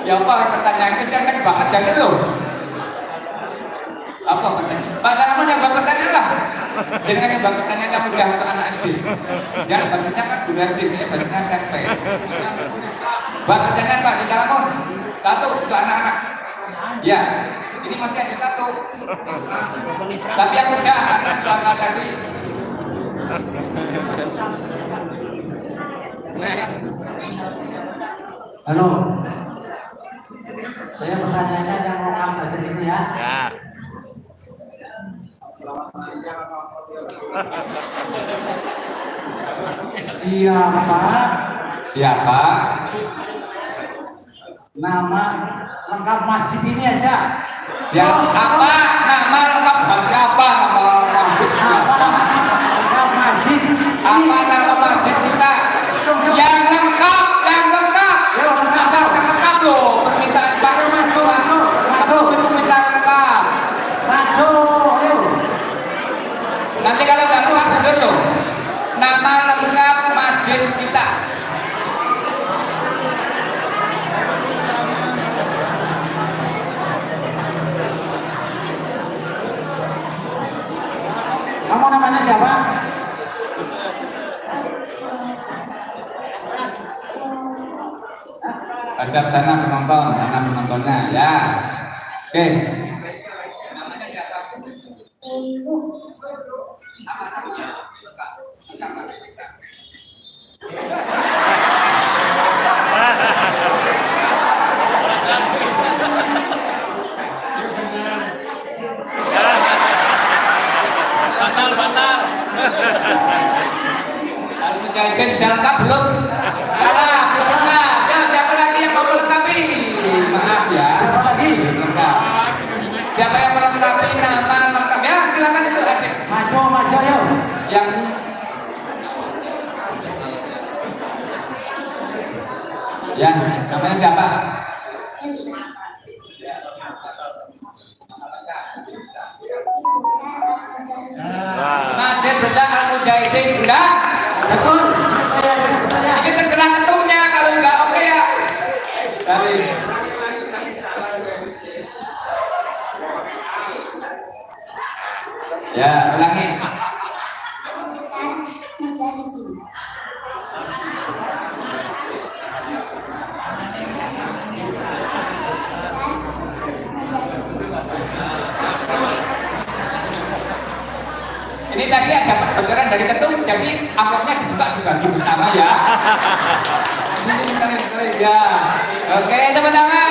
Ya apa pertanyaannya saya kan banget jadi loh. Apa pertanyaan? Pak Salaman yang bawa pertanyaan lah. Jangan yang bawa pertanyaan yang mudah untuk anak SD. Jangan bahasanya kan guru SD, saya bahasanya SMP. Bawa pertanyaan Pak Salaman. Satu untuk anak-anak. Ya, ini masih ada satu. Tapi yang mudah anak selangkah tadi. Halo. Saya pertanyaannya yang orang dari sini ya. Ya. Siapa Nama lengkap masjid ini aja. siapa nama lengkap siapa nama masjid siapa? Lengkap masjid. Apa nama masjid kita? Yang lengkap Yo, lengkap. loh permintaan Pak. Nanti kalau nggak kuat betul loh. Nama lengkap masjid kita. Kamu namanya siapa? Hadap sana penonton, mana penontonnya ya. Oke. Al-Mujahidin sudah lengkap belum? Salah, belum lengkap. Ya, siapa lagi yang mau melengkapi? Maaf ya. Siapa lagi? Lengkap. Siapa yang mau melengkapi nama lengkap? Ya, silakan itu. Maju yuk. Yang ya, namanya siapa? Masjid Besar Al-Mujahidin, enggak? Betul. Ini terserah ketumnya, kalau enggak oke ya. Dari ya, ulangi. Ini tadi ada bocoran dari ketum, jadi amplopnya dibuka dibagi bersama ya. Ya, oke tepuk tangan.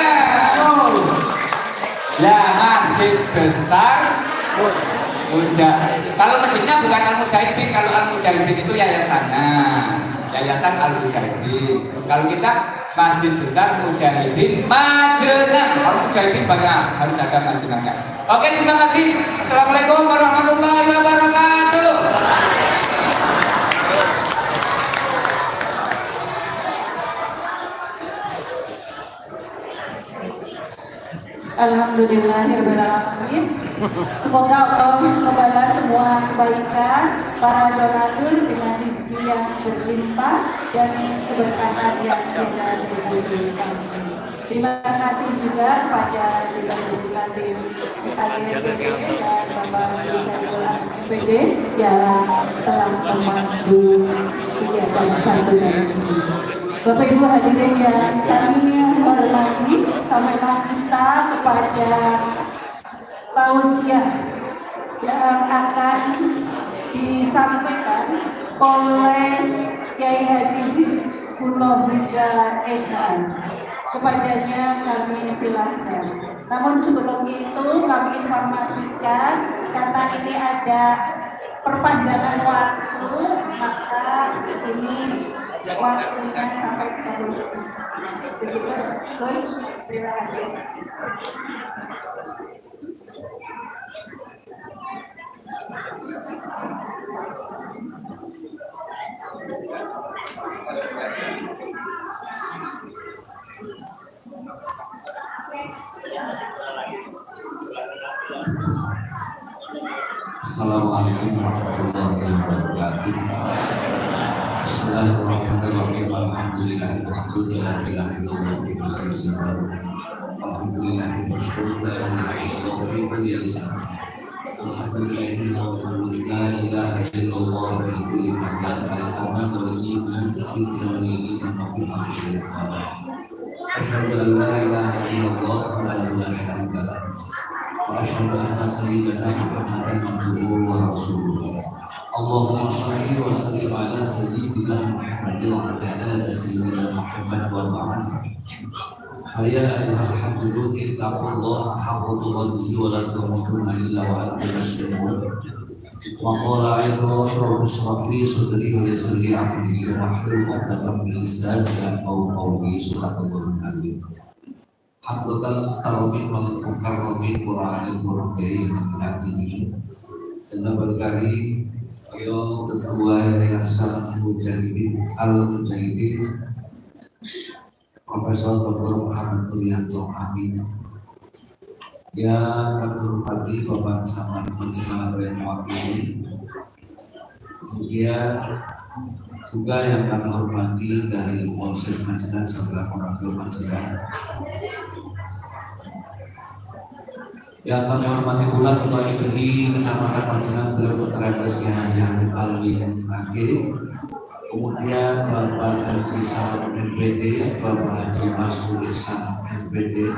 Ya, Masjid Besar Mujahidin. Kalau masjidnya bukan Al-Mujahidin, kalau Al-Mujahidin itu yayasannya, Yayasan Al-Mujahidin. Kalau kita Masjid Besar Mujahidin Majenah. Kalau Mujahidin banyak, harus ada Majenahnya. Oke, terima kasih. Assalamualaikum warahmatullahi wabarakatuh. Alhamdulillahirrahmanirrahim. Semoga Allah membalas semua kebaikan para donatur dengan rezeki yang berlimpah dan keberkahan yang tidak berhenti. Terima kasih juga kepada Direktur Kadin AGPD dan Bapak Direktur AGPD yang telah memandu kegiatan santunan ini. Bapak Ibu hadirin yang kami hormati, sampaikan kita kepada tausiah yang akan disampaikan oleh Kiai Haji Hizbullah Hidayat SH. Kepadanya kami silahkan. Namun sebelum itu kami informasikan karena ini ada perpanjangan waktu, maka ini waktunya sampai 30 menit. Begitu, Gus. Terima kasih. Assalamualaikum warahmatullahi wabarakatuh. Bismillahirrahmanirrahim. Asyhadu an la ilaha illallah wahdahu la syarika lah. Wa asyhadu anna sayyidana Muhammadan abduhu wa rasuluh. Allahumma shalli wa sallim ala sayyidina Muhammadin wa ala sayyidina Muhammad wa ba'd. Ya ayyuhal habibun ittaqullaha haqqa tuqatih wa la tamutunna illa wa antum muslimun. Wa qala ayatuhu rabbi shrah li sadri wa yassir li amri wahlul 'uqdatam min lisani yafqahu qawli. Subhanallahul azim. Haqqal tawbin wal mukarramin Qur'anil Karim ini. Senang berkali ayo ketua Yayasan Mujahidin Al-Mujahidin Profesor Dr. Muhammad Yulianto Amin. Yang terhormati Bapak Samad Majelis yang mewakili kemudian juga yang kami hormati dari Polsek Magetan serta Konakil Magetan. Yang kami hormati pula Ketua IPI Kecamatan Magetan beliau Dr. Haji Hamid Alwi Ake, kemudian Bapak Haji Salam NPD, Bapak Haji Masud Ihsan NPD,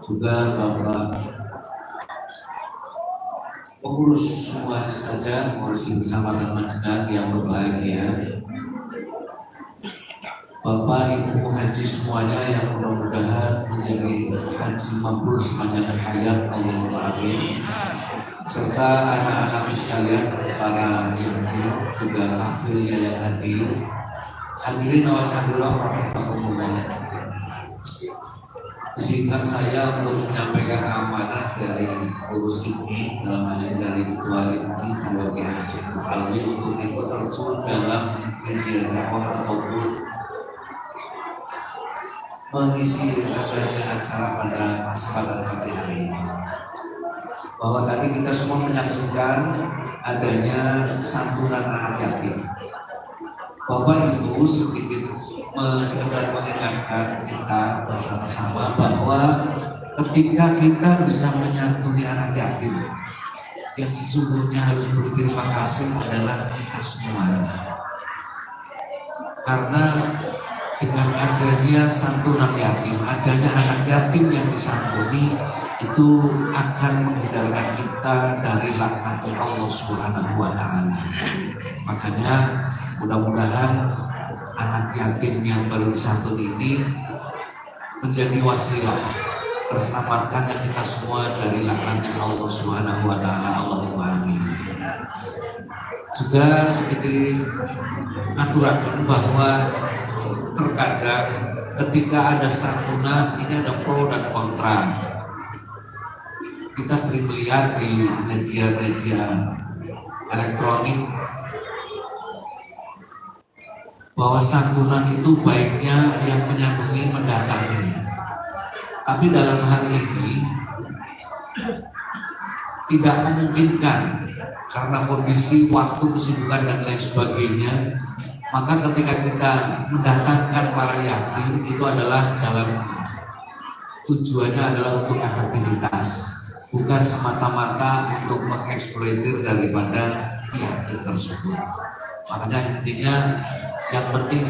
juga Bapak pengurus semuanya saja, pengurus di Kecamatan Magetan yang berbahagia, Bapak Ibu Haji semuanya yang mudah-mudahan menjadi haji mabrur sepanjang hayat, Allahumma amin, serta anak-anak sekalian, para yatim, juga hafil yang hadir, hadirin wal hadirat rahimahumullah. Izinkan saya untuk menyampaikan amanah dari pengurus ini, dalam hal ini dari Ketua IPI Keluarga Haji Alwi, untuk ikut terjun dalam kegiatan dakwah ataupun mengisi adanya acara pada kesempatan pagi hari ini. Bahwa tadi kita semua menyaksikan adanya santunan anak yatim. Bapak Ibu sedikit sekedar mengingatkan kita bersama-sama bahwa ketika kita bisa menyantuni anak yatim, yang sesungguhnya harus berterima kasih adalah kita semua. Karena dengan adanya santunan yatim, adanya anak yatim yang disantuni, itu akan menghindarkan kita dari laknat Allah Subhanahu wa Ta'ala. Makanya mudah-mudahan anak yatim yang baru disantuni ini menjadi wasilah terselamatkannya kita semua dari laknat Allah Subhanahu wa Ta'ala. Allahumma amin. Juga sedikit aturakan bahwa terkadang ketika ada santunan ini ada pro dan kontra. Kita sering melihat di media-media elektronik bahwa santunan itu baiknya yang menyantuni mendatangi. Tapi dalam hal ini tidak memungkinkan karena kondisi waktu, kesibukan dan lain sebagainya. Maka ketika kita mendatangkan para yatim itu adalah dalam tujuannya adalah untuk efektivitas, bukan semata-mata untuk mengeksploitir daripada yatim tersebut. Makanya intinya yang penting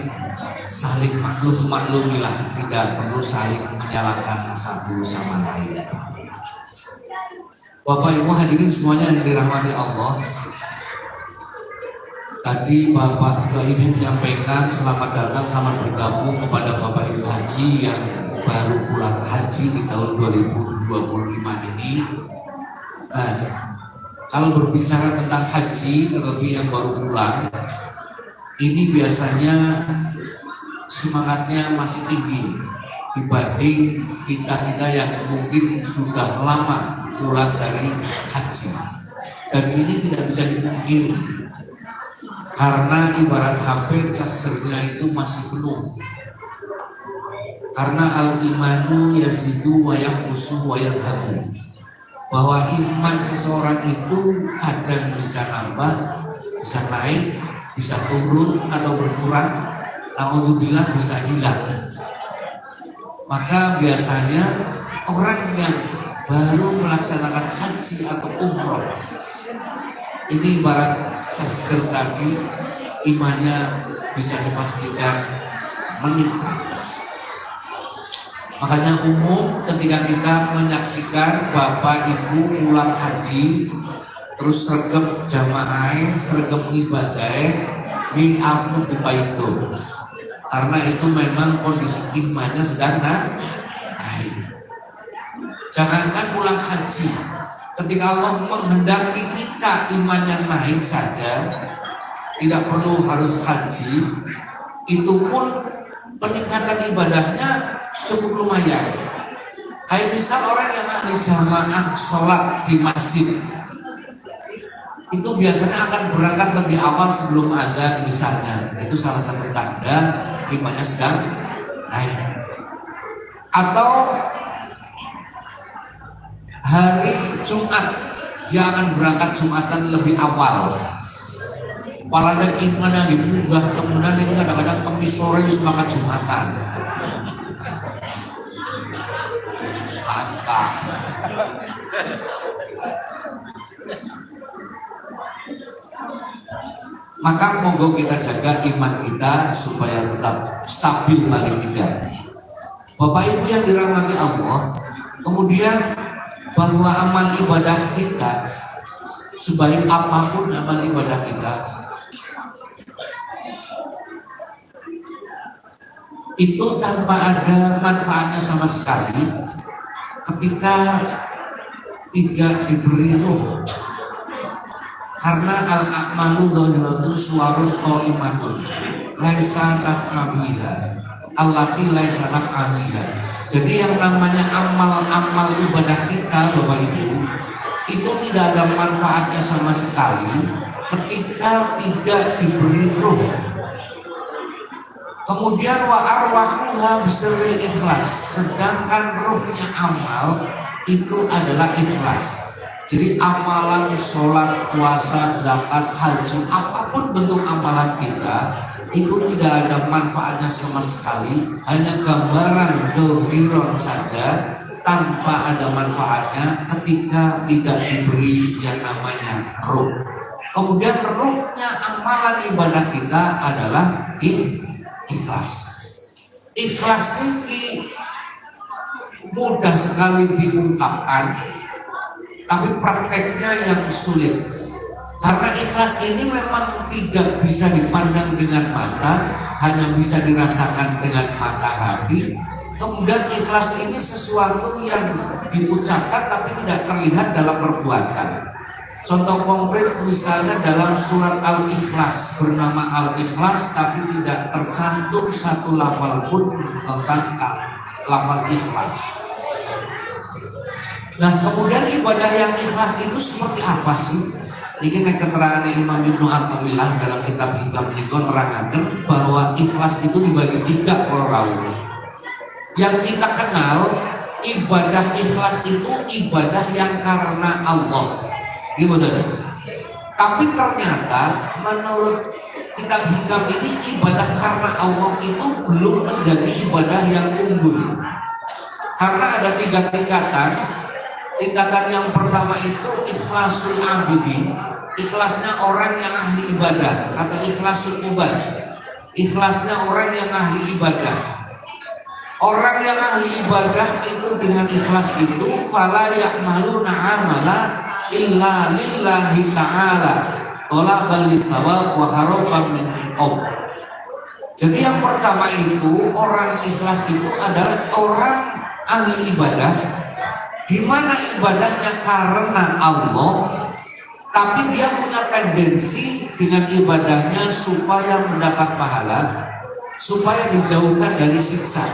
saling maklumilah, tidak perlu saling menyalahkan satu sama lain. Bapak Ibu hadirin semuanya yang dirahmati Allah. Tadi Bapak Ketua ini menyampaikan selamat datang, selamat bergabung kepada Bapak Ibu Haji yang baru pulang haji di tahun 2025 ini. Nah, kalau berbicara tentang haji, terlebih yang baru pulang, ini biasanya semangatnya masih tinggi dibanding kita yang mungkin sudah lama pulang dari haji. Dan ini tidak bisa dipungkiri. Karena ibarat HP chargernya itu masih penuh. Karena al-imanu yazidu wa yanqusu wa yadhhabu. Bahwa iman seseorang itu kadang bisa nambah, bisa naik, bisa turun atau berkurang, naudzubillah bisa hilang. Maka biasanya orang yang baru melaksanakan haji atau umroh ini ibarat charger tadi, imannya bisa dipastikan meningkat. Makanya umum ketika kita menyaksikan Bapak Ibu pulang haji terus sergap jamaah, sergap ibadah di amu itu, karena itu memang kondisi imannya sedang naik. Jangankan pulang haji, ketika Allah menghendaki kita imannya naik saja, tidak perlu harus haji, itu pun peningkatan ibadahnya cukup lumayan. Kayak misal orang yang ahli jamaah sholat di masjid, itu biasanya akan berangkat lebih awal sebelum adzan misalnya. Itu salah satu tanda imannya sedang naik. Atau hari Jumat dia akan berangkat Jumatan lebih awal. Palanya iman yang dimunggah temenan ini kadang-kadang kemis sore di semangat Jumatan. Mantap. Maka monggo kita jaga iman kita supaya tetap stabil paling tidak. Bapak Ibu yang dirahmati Allah, kemudian bahwa amal ibadah kita sebaik apapun amal ibadah kita itu tanpa ada manfaatnya sama sekali ketika tidak diberi ruh. Karena al-a'malu dhahiratun suwarun qaimatun laisa naf'amiha allati laisa naf'amiha. Jadi yang namanya amal-amal ibadah kita Bapak Ibu itu tidak ada manfaatnya sama sekali ketika tidak diberi ruh. Kemudian wa arwahuha bisirril ikhlas, sedangkan ruhnya amal itu adalah ikhlas. Jadi amalan sholat, puasa, zakat, haji, apapun bentuk amalan kita itu tidak ada manfaatnya sama sekali, hanya gambaran dohiron saja tanpa ada manfaatnya ketika tidak diberi yang namanya ruh. Kemudian ruhnya amalan ibadah kita adalah ikhlas. Ikhlas ini mudah sekali diungkapkan, tapi prakteknya yang sulit. Karena ikhlas ini memang tidak bisa dipandang dengan mata, hanya bisa dirasakan dengan mata hati. Kemudian ikhlas ini sesuatu yang diucapkan tapi tidak terlihat dalam perbuatan. Contoh konkret misalnya dalam surat Al-Ikhlas, bernama Al-Ikhlas tapi tidak tercantum satu lafal pun tentang lafal ikhlas. Nah kemudian ibadah yang ikhlas itu seperti apa sih? Ini keterangan Imam Ibnu Athaillah dalam kitab Hikam Nikon menerangkan bahwa ikhlas itu dibagi 3 rawuh. Yang kita kenal ibadah ikhlas itu ibadah yang karena Allah, gitu. Tapi ternyata menurut kitab Hikam ini ibadah karena Allah itu belum menjadi ibadah yang unggul. Karena ada 3 tingkatan. Tingkatan yang pertama itu ikhlasul abidi, ikhlasnya orang yang ahli ibadah, atau ikhlasul ubad, ikhlasnya orang yang ahli ibadah. Orang yang ahli ibadah itu dengan ikhlas itu fala ya'maluna amala illa lillahi ta'ala talabal litsawab wa harapan min iqab. Jadi yang pertama itu orang ikhlas itu adalah orang ahli ibadah di mana ibadahnya karena Allah, tapi dia punya tendensi dengan ibadahnya supaya mendapat pahala, supaya dijauhkan dari siksa.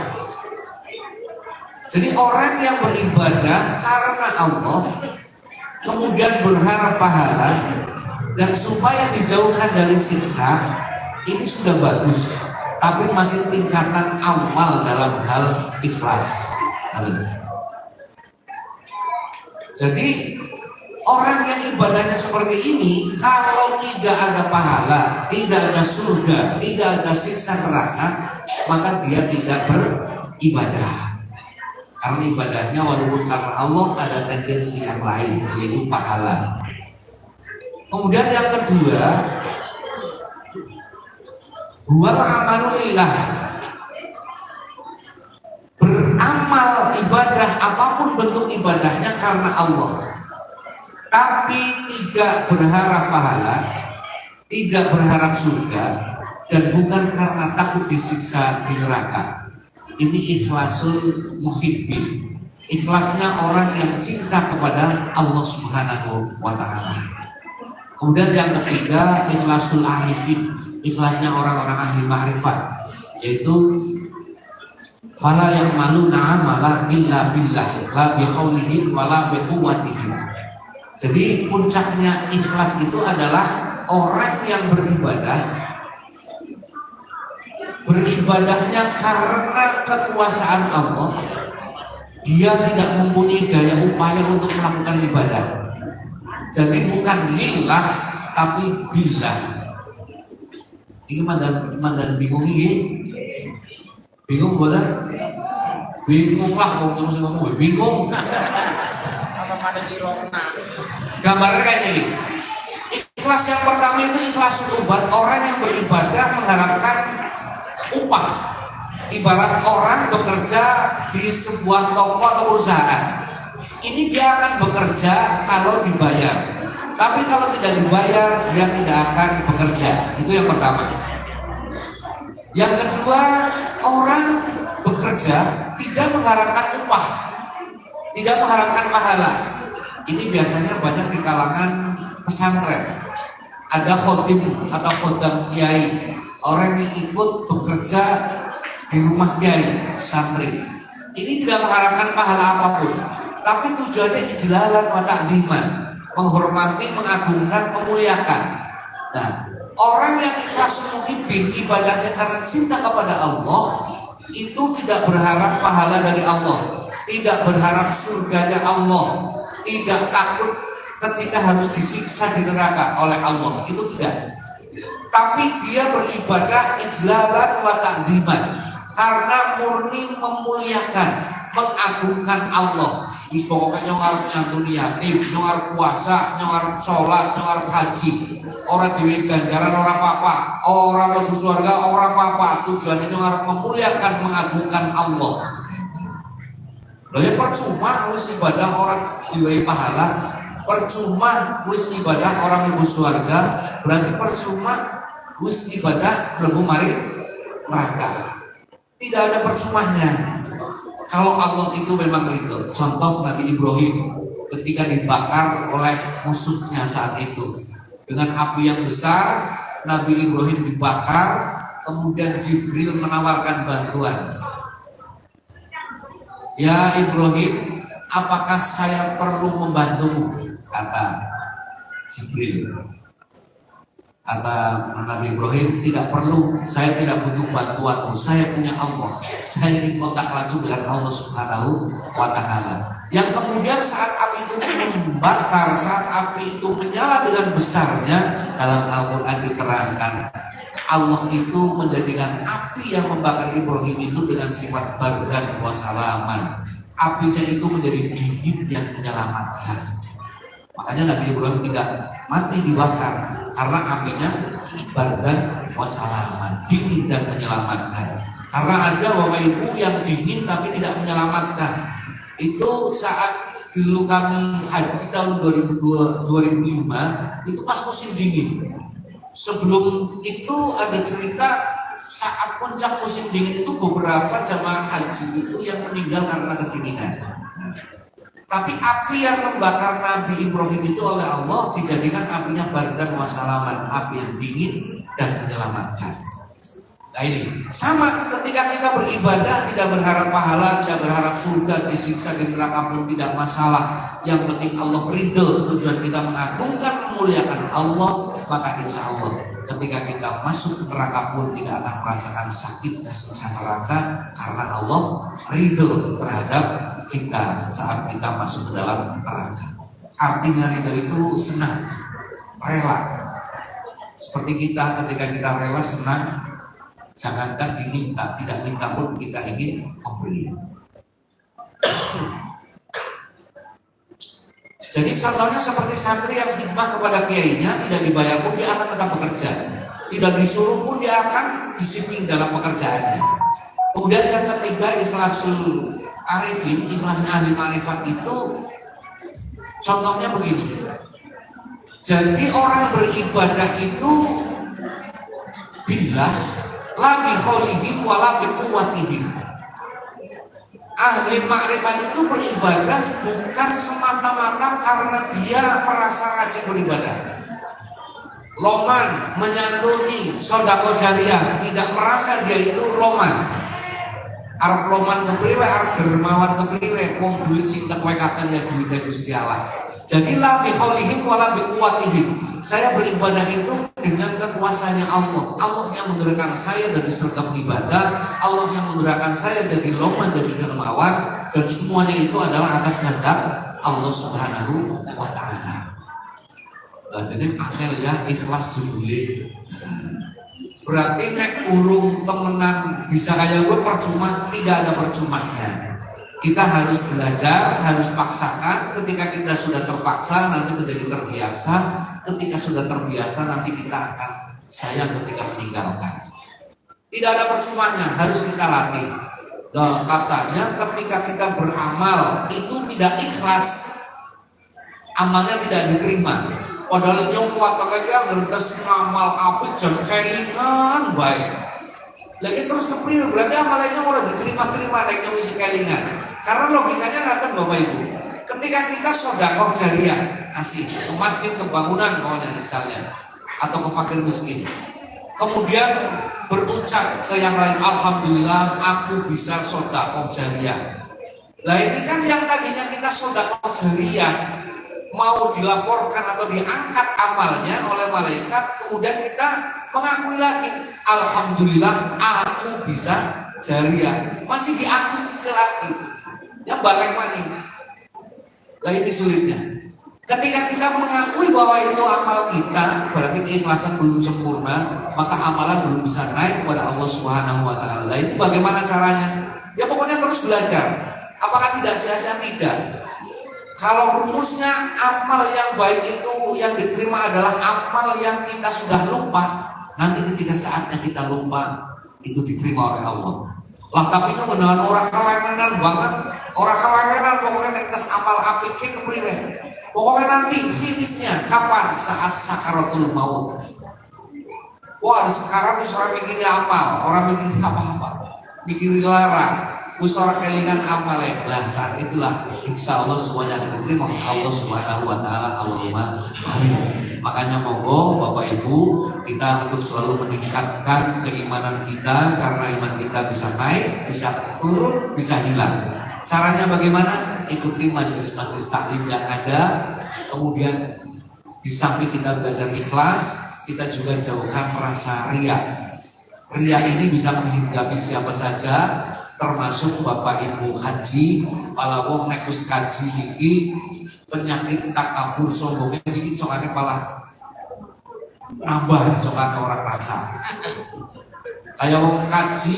Jadi orang yang beribadah karena Allah, kemudian berharap pahala dan supaya dijauhkan dari siksa, ini sudah bagus, tapi masih tingkatan awal dalam hal ikhlas. Jadi orang yang ibadahnya seperti ini, kalau tidak ada pahala, tidak ada surga, tidak ada siksa neraka, maka dia tidak beribadah. Karena ibadahnya walaupun karena Allah ada tendensi yang lain, yaitu pahala. Kemudian yang kedua, wal amalu lillah, beramal ibadah apapun bentuk ibadahnya karena Allah, tapi tidak berharap pahala, tidak berharap surga, dan bukan karena takut disiksa di neraka. Ini ikhlasul muhibbin, ikhlasnya orang yang cinta kepada Allah Subhanahu wa ta'ala. Kemudian yang ketiga, ikhlasul arifin, ikhlasnya orang-orang ahli ma'rifat, yaitu fala ya'maluna amala illa billah la bi haulihi wa la bi quwwatihi. Jadi puncaknya ikhlas itu adalah orang yang beribadahnya karena kekuasaan Allah. Dia tidak mempunyai gaya upaya untuk melakukan ibadah. Jadi bukan lillah tapi billah. Ini mandan bingung ini. Bingung buatan? Bingung lah kalau terus ngomong bingung. Gambarnya kayak gini. Ikhlas yang pertama itu ikhlas buat orang yang beribadah mengharapkan upah. Ibarat orang bekerja di sebuah toko atau perusahaan. Ini dia akan bekerja kalau dibayar. Tapi kalau tidak dibayar, dia tidak akan bekerja. Itu yang pertama. Yang kedua, orang bekerja tidak mengharapkan upah, tidak mengharapkan pahala. Ini biasanya banyak di kalangan pesantren. Ada khotim atau khodam kiai, orang yang ikut bekerja di rumah kiai, santri. Ini tidak mengharapkan pahala apapun, tapi tujuannya ijlalan wa ta'ziman, menghormati, mengagungkan, memuliakan. Nah, orang yang ikhlas muhibbin ibadahnya karena cinta kepada Allah, itu tidak berharap pahala dari Allah, tidak berharap surganya Allah, tidak takut ketika harus disiksa di neraka oleh Allah, itu tidak. Tapi dia beribadah ijlalan wa ta'ziman karena murni memuliakan, mengagungkan Allah. Wis pokoknya nyong arep nyantuni yatim, nyong arep puasa, nyong arep sholat, nyong arep haji. Ora duwe ganjaran ora apa-apa, ora mlebu surga ora apa-apa. Tujuannya nyong arep memuliakan, mengagungkan Allah. Lha ya percuma wis ibadah orang diwehi pahala, percuma wis ibadah orang mlebu surga, berarti percuma wis ibadah mlebu mari neraka. Tidak ada percumanya. Kalau Allah itu memang ridho. Contoh Nabi Ibrahim ketika dibakar oleh musuhnya saat itu dengan api yang besar, Nabi Ibrahim dibakar, kemudian Jibril menawarkan bantuan. Ya Ibrahim, apakah saya perlu membantumu? Kata Jibril. Kata Nabi Ibrahim, tidak perlu, saya tidak butuh bantuanmu, saya punya Allah, saya ingin kontak langsung dengan Allah Subhanahu wa Ta'ala. Yang kemudian saat api itu membakar, saat api itu menyala dengan besarnya, dalam Al-Quran diterangkan Allah itu menjadikan api yang membakar Ibrahim itu dengan sifat bardan wa salaman. Apinya itu menjadi dingin yang menyelamatkan. Makanya Nabi Ibrahim tidak mati dibakar karena apinya bardan wa salaman, dingin dan menyelamatkan. Karena ada Bapak Ibu yang dingin tapi tidak menyelamatkan. Itu saat dulu kami haji tahun 2005 itu pas musim dingin. Sebelum itu ada cerita saat puncak musim dingin itu beberapa jamaah haji itu yang meninggal karena kedinginan. Tapi api yang membakar Nabi Ibrahim itu oleh Allah dijadikan apinya bardan wa salaman, api yang dingin dan menyelamatkan. Nah ini sama ketika kita beribadah tidak berharap pahala, tidak berharap surga, disiksa di neraka pun tidak masalah. Yang penting Allah ridho, tujuan kita mengagungkan, memuliakan Allah, maka insya Allah ketika kita masuk ke neraka pun tidak akan merasakan sakitnya siksa neraka karena Allah ridho terhadap kita saat kita masuk ke dalam neraka. Artinya ridho itu senang, rela. Seperti kita ketika kita rela senang, jangankan diminta, tidak minta pun kita ingin memberi. Jadi contohnya seperti santri yang hikmah kepada kiainya, tidak dibayar pun dia akan tetap bekerja, tidak disuruh pun dia akan disiplin dalam pekerjaannya. Kemudian yang ketiga, ikhlasul arifin, ikhlasnya ahli ma'rifat itu contohnya begini. Jadi orang beribadah itu billah la bi kholihim wa la bi quwwatihim. Ahli ma'rifat itu beribadah bukan semata-mata karena dia merasa rajin beribadah. Loman, menyantuni, sodako jariah, tidak merasa dia itu loman. Arab loman kepriwe, Arab dermawan kepriwe, wong duit sing kowe kaken ya duit Gusti Allah. Jadi la bi kholihim wa la bi quwwatihim. Saya beribadah itu dengan kekuasaannya Allah. Allah yang menggerakkan saya jadi sergap ibadah, Allah yang menggerakkan saya jadi loman, jadi dermawan, dan semuanya itu adalah atas kehendak Allah Subhanahu wa Ta'ala. Jadi angel ya ikhlas judulnya. Berarti nek urung temenan bisa kayak gue percuma, tidak ada percumanya. Kita harus belajar, harus paksakan. Ketika kita sudah terpaksa, nanti menjadi terbiasa. Ketika sudah terbiasa, nanti kita akan sayang ketika meninggalkan. Tidak ada percumanya, harus kita latih. Nah, katanya ketika kita beramal itu tidak ikhlas, amalnya tidak diterima. Padahal nyong kuat aja ngertes ngamal apa jan kelingan baik. Lagi terus kepriwe berarti amalnya ora diterima-terima nek nyong isi kelingan. Karena logikanya ngaten Bapak Ibu. Ketika kita sedekah jariah kasih ke masjid, ke bangunan misalnya atau ke fakir miskin. Kemudian berucap ke yang lain, alhamdulillah aku bisa sedekah jariah. Lah ini kan yang tadinya kita sedekah jariah mau dilaporkan atau diangkat amalnya oleh malaikat, kemudian kita mengakui lagi, alhamdulillah aku bisa jariah, masih diakui sisi lagi, ya balik lagi. Lah ini sulitnya. Ketika kita mengakui bahwa itu amal kita, berarti keikhlasan belum sempurna, maka amalan belum bisa naik kepada Allah Subhanahu wa taala. Itu bagaimana caranya? Ya pokoknya terus belajar. Apakah tidak sia-sia? Tidak. Kalau rumusnya amal yang baik itu yang diterima adalah amal yang kita sudah lupa. Nanti ketika saatnya kita lupa, itu diterima oleh Allah. Lah tapi itu beneran orang kelengenan banget. Orang kelengenan pokoknya netes amal apike kepriwe. Pokoknya nanti finishnya kapan? Saat sakaratul maut. Wah sekarang tuh orang mikirin amal, orang mikirin apa-apa, mikirin larang, orang kelingan amal ya. Lah saat itulah insya Allah semuanya akan diterima Allah Subhanahu wa taala. Allahumma amin. Makanya monggo Bapak Ibu kita untuk selalu meningkatkan keimanan kita, karena iman kita bisa naik, bisa turun, bisa hilang. Caranya bagaimana? Ikuti majelis-majelis taklim yang ada. Kemudian di samping kita belajar ikhlas, kita juga jauhkan rasa riya. Riya ini bisa menghinggapi siapa saja, termasuk Bapak Ibu haji. Pala wong nek wis kaji iki penyakit takabur sombongnya iki cokane malah nambah cokane orang rasa. Kayak wong kaji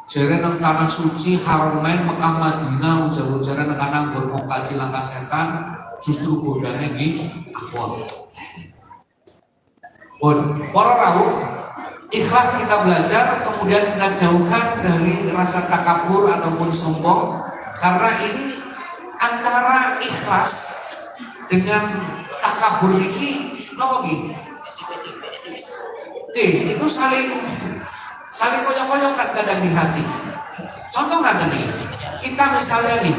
jere nang tanah suci Haramain Mekah Madinah, ujar-ujaran nang kanang mau kaji langkah setan, justru godane nggih awon. Pun para rawuh, ikhlas kita belajar, kemudian kita jauhkan dari rasa takabur ataupun sombong, karena ini antara ikhlas dengan takabur ini napa nggih? Itu saling koyok-koyokan kadang di hati. Contoh nggak tadi? Kita misalnya nih,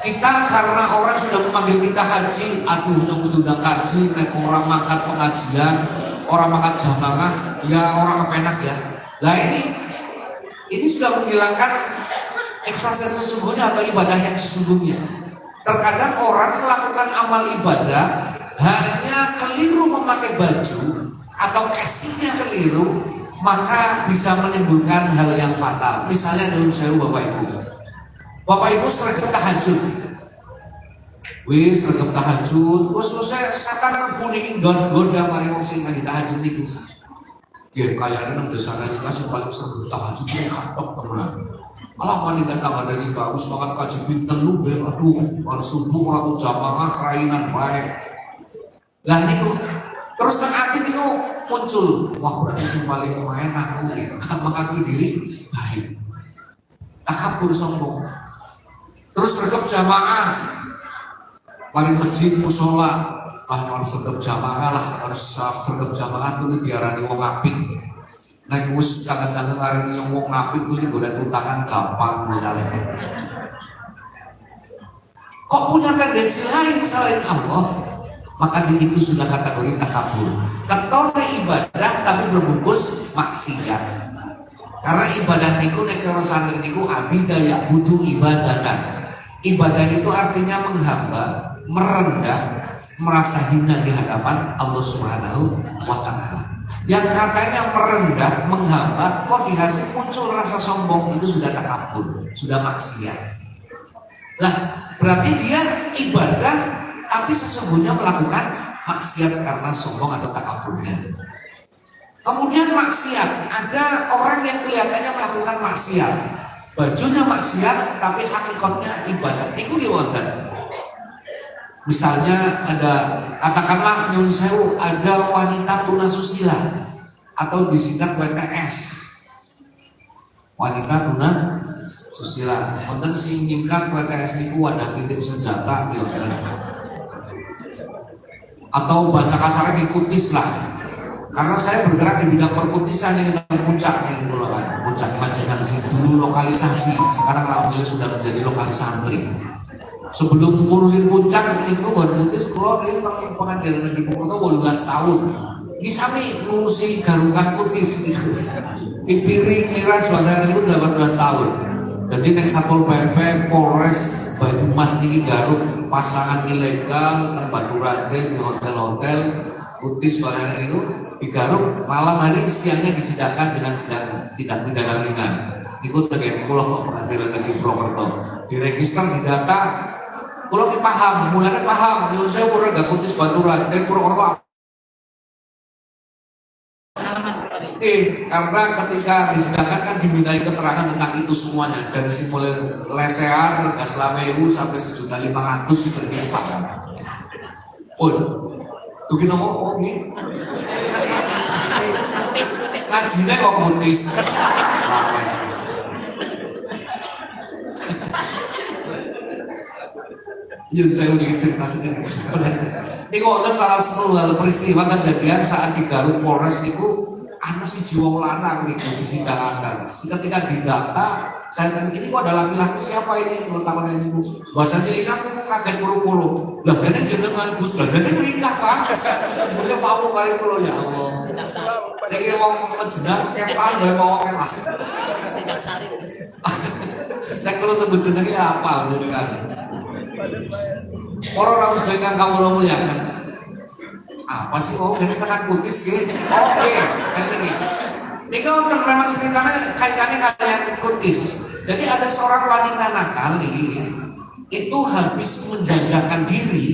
kita karena orang sudah memanggil kita haji, aduh yang sudah haji, naik orang mangkat pengajian, orang mangkat jamaah, ya orang kepenak ya. Lah ini sudah menghilangkan ikhlas yang sesungguhnya atau ibadah yang sesungguhnya. Terkadang orang melakukan amal ibadah hanya keliru memakai baju atau casingnya keliru, maka bisa menimbulkan hal yang fatal. Misalnya dulu saya Bapak Ibu sergap tahajud, sergap tahajud, selesai setan kuning gonda mari wong sing lagi tahajud niku. Nggih kayane nang desane niku sing paling sergap tahajud iki kapok temenan. Malah mani datang dari kau semangat kaji pinten lu be, aduh bar subuh ora jamaah kerainan bae. Lah niku terus teng ati niku muncul, wah berarti yang paling main aku gitu, mengakui diri baik, takabur sombong. Terus sergap jamaah, paling masjid musola, kalau sergap jamaah lah, harus sergap jamaah itu diarani wong apik. Nek wis kadang-kadang arani wong apik itu golek utangan gampang misalnya. Kok punya tendensi lain selain Allah? Maka di itu sudah kategori takabur. Ketone ibadah tapi berbungkus maksiat. Karena ibadah niku nek cara santri niku abida ya butuh ibadatan. Ibadah itu artinya menghamba, merendah, merasa hina di hadapan Allah Subhanahu wa taala. Yang katanya merendah, menghamba, kok di hati muncul rasa sombong, itu sudah takabur, sudah maksiat. Lah, berarti dia ibadah tapi sesungguhnya melakukan maksiat karena sombong atau takaburnya. Kemudian Kemudian maksiat, ada orang yang kelihatannya melakukan maksiat, bajunya maksiat tapi hakikatnya ibadah. Itu diwakil. Misalnya ada, katakanlah nyun sewu, ada wanita tunasusila atau disingkat WTS, wanita tunasusila. Konten sing nyingkat WTS niku wadah titip senjata gitu. Atau bahasa kasarnya ikutis lah. Karena saya bergerak di bidang perkutisan ini tentang puncak nih dulu kan, puncak Majengan sih dulu lokalisasi, sekarang alhamdulillah sudah menjadi lokalisantri. Sebelum ngurusin puncak itu baru putis kalau ini tentang pengadilan negeri Purwokerto 18 tahun. Di sami ngurusi garukan putis itu, piring miras badan itu 18 tahun. Jadi nek Satpol PP Polres Banyumas niki garuk pasangan ilegal dan Baturate di hotel-hotel putis badan itu digaruk, malam hari siangnya disidangkan dengan sedang tidak pidana ringan. Ikut bagian pulau pengadilan negeri Purwokerto, diregister, didata. Pulau ini paham, mulanya paham. Nyun saya urang gak putis Baturan dan Purwokerto. Karena ketika disidangkan kan dimintai keterangan tentang itu semuanya, dari mulai lesehan, gas lamewu sampai 1.500.000 berlimpah. Pun, tuh gini ngomong nih. Ngajinya kok putis. Iya saya udah cerita sendiri. Ini kok salah satu hal peristiwa kejadian saat di Garut Polres itu ada si jiwa lanang nih disidangkan. Ketika didata, saya tanya ini kok ada laki-laki siapa ini? Kalau tahunan ini bahasa telinga aku kaget puru-puru. Lah gede jenengan Gus, lah gede ringkah Pak. Sebenarnya mau kali pulau ya Allah. Saya mau menjenang siapa gue mau kan. Nek kalau sebut jenengnya apa dulu kan? Orang harus dengan kamu lo mulia kan? Apa sih? Oh, ini tekan putis gitu. Oke, nanti nih. Ini kan memang ceritanya kaitannya kalian putis. Jadi ada seorang wanita nakal nih, itu habis menjajakan diri,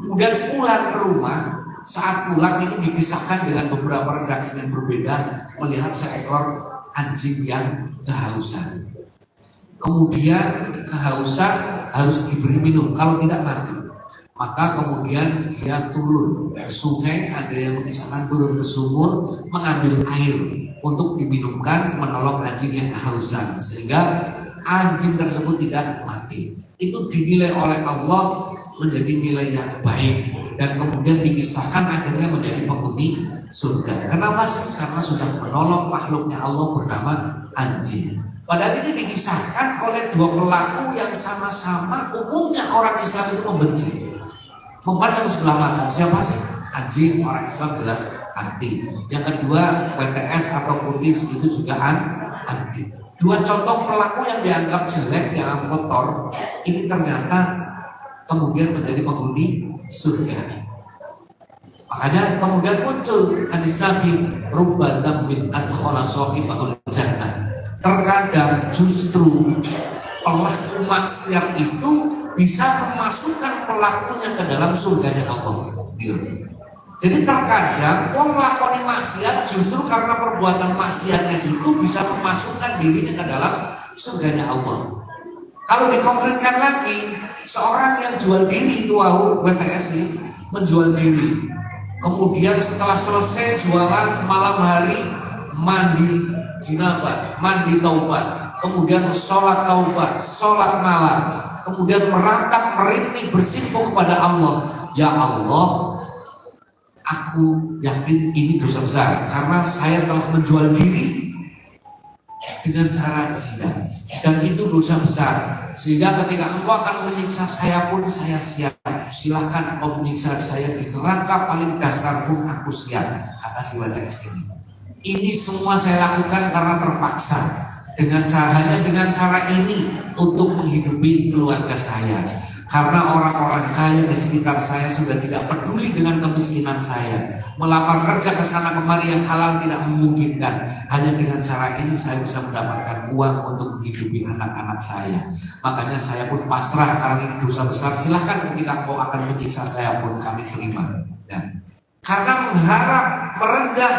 kemudian pulang ke rumah. Saat pulang ini dikisahkan dengan beberapa redaksi yang berbeda, melihat seekor anjing yang kehausan. Kemudian kehausan harus diberi minum, kalau tidak mati. Maka kemudian dia turun ke sungai, ada yang mengisahkan turun ke sumur, mengambil air untuk diminumkan, menolong anjing yang kehausan, sehingga anjing tersebut tidak mati. Itu dinilai oleh Allah menjadi nilai yang baik, dan kemudian dikisahkan akhirnya menjadi penghuni surga. Kenapa sih? Karena sudah menolong makhluknya Allah bernama anjing. Padahal ini dikisahkan oleh dua pelaku yang sama-sama umumnya orang Islam itu membenci, memandang sebelah mata. Siapa sih? Anjing, orang Islam jelas anti. Yang kedua WTS atau putis itu juga anti. Dua contoh pelaku yang dianggap jelek, yang kotor, ini ternyata kemudian menjadi penghuni surga. Makanya kemudian muncul hadis Nabi, rubba dzambin adkhala shahibahul jannah. Terkadang justru pelaku maksiat itu bisa memasukkan pelakunya ke dalam surganya Allah. Jadi terkadang orang melakukan maksiat justru karena perbuatan maksiatnya itu bisa memasukkan dirinya ke dalam surganya Allah. Kalau dikonkretkan lagi, seorang yang jual diri itu WTS ini menjual diri. Kemudian setelah selesai jualan malam hari mandi jinabat, mandi taubat, kemudian sholat taubat, sholat malam, kemudian merangkap merintih bersimpuh kepada Allah. Ya Allah, aku yakin ini dosa besar karena saya telah menjual diri dengan cara zina, dan itu dosa besar. Sehingga ketika engkau akan menyiksa saya pun saya siap. Silahkan kau menyiksa saya di neraka paling dasar pun aku siap. Kata si WTS ini. Ini semua saya lakukan karena terpaksa, hanya dengan cara ini untuk menghidupi keluarga saya. Karena orang-orang kaya di sekitar saya sudah tidak peduli dengan kemiskinan saya. Melamar kerja ke sana kemari yang halal tidak memungkinkan. Hanya dengan cara ini saya bisa mendapatkan uang untuk menghidupi anak-anak saya. Makanya saya pun pasrah karena ini dosa besar. Silahkan ketika kau akan menyiksa saya pun kami terima. Dan karena mengharap merendah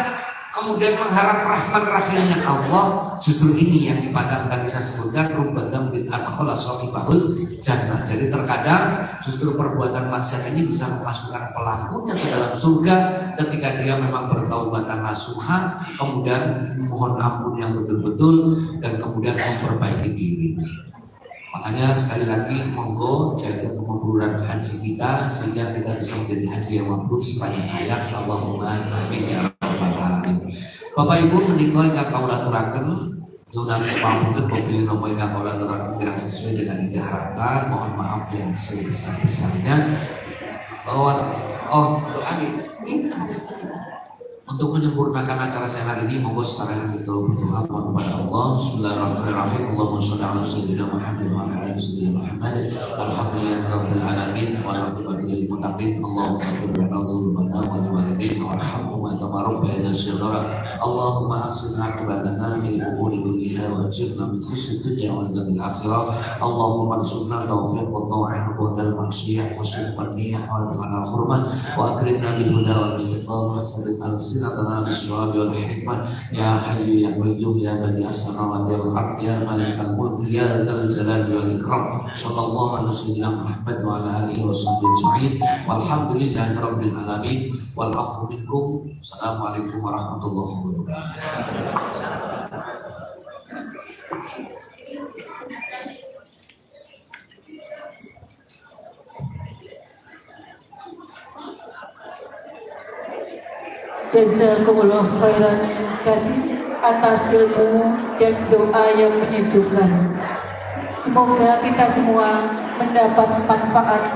kemudian mengharap rahman rahimnya Allah, justru ini yang di Padang tadi saya sebutkan rubatan bin adkhala sahibahul jannah. Jadi terkadang justru perbuatan maksiat ini bisa memasukkan pelakunya ke dalam surga ketika dia memang bertaubatan nasuha, kemudian mohon ampun yang betul-betul dan kemudian memperbaiki diri. Makanya sekali lagi monggo jaga kemakburan haji kita sehingga kita bisa menjadi haji yang mabrur sepanjang hayat. Allahumma amin ya rabbal alamin. Bapak Ibu menika ingkang kawula aturaken nyuwun pamunten pepilih napa ingkang kawula aturaken kirang sesuai dengan yang diharapkan. Mohon maaf yang sebesar-besarnya. Untuk menyempurnakan acara saya hari ini, monggo secara yang kita berdoa kepada Allah. Bismillahirrahmanirrahim. Allahumma sholli ala sayyidina Muhammad wa ala ali sayyidina Muhammad. Alhamdulillahirabbil alamin wal aqibatu lil muttaqin. Allahumma ighfir lana dzunubana wa li walidayna warhamhuma kama rabbayana shighara. Allahumma ahsin aqibatana fil umuri kulliha wa ajirna min khizyid dunya wa adzabil akhirah. Allahumma arzuqna taufiq wa ta'ah wa dal maksiyah wa sunnah wa fana hurmah wa akrimna bil huda wal istiqamah sallallahu alaihi sinatana biswab wal hikmah ya hayyu ya qayyum ya bani as-samawati wal ardh ya malikal mulk ya dzal jalali wal ikram. Sallallahu alaihi wasallam Muhammad wa ala alihi washabbihi ajma'in walhamdulillahi rabbil alamin wal afu minkum. Assalamualaikum warahmatullahi wabarakatuh. Jazakumullah khairan kasih atas ilmu dan doa yang menyejukkan. Semoga kita semua mendapat manfaat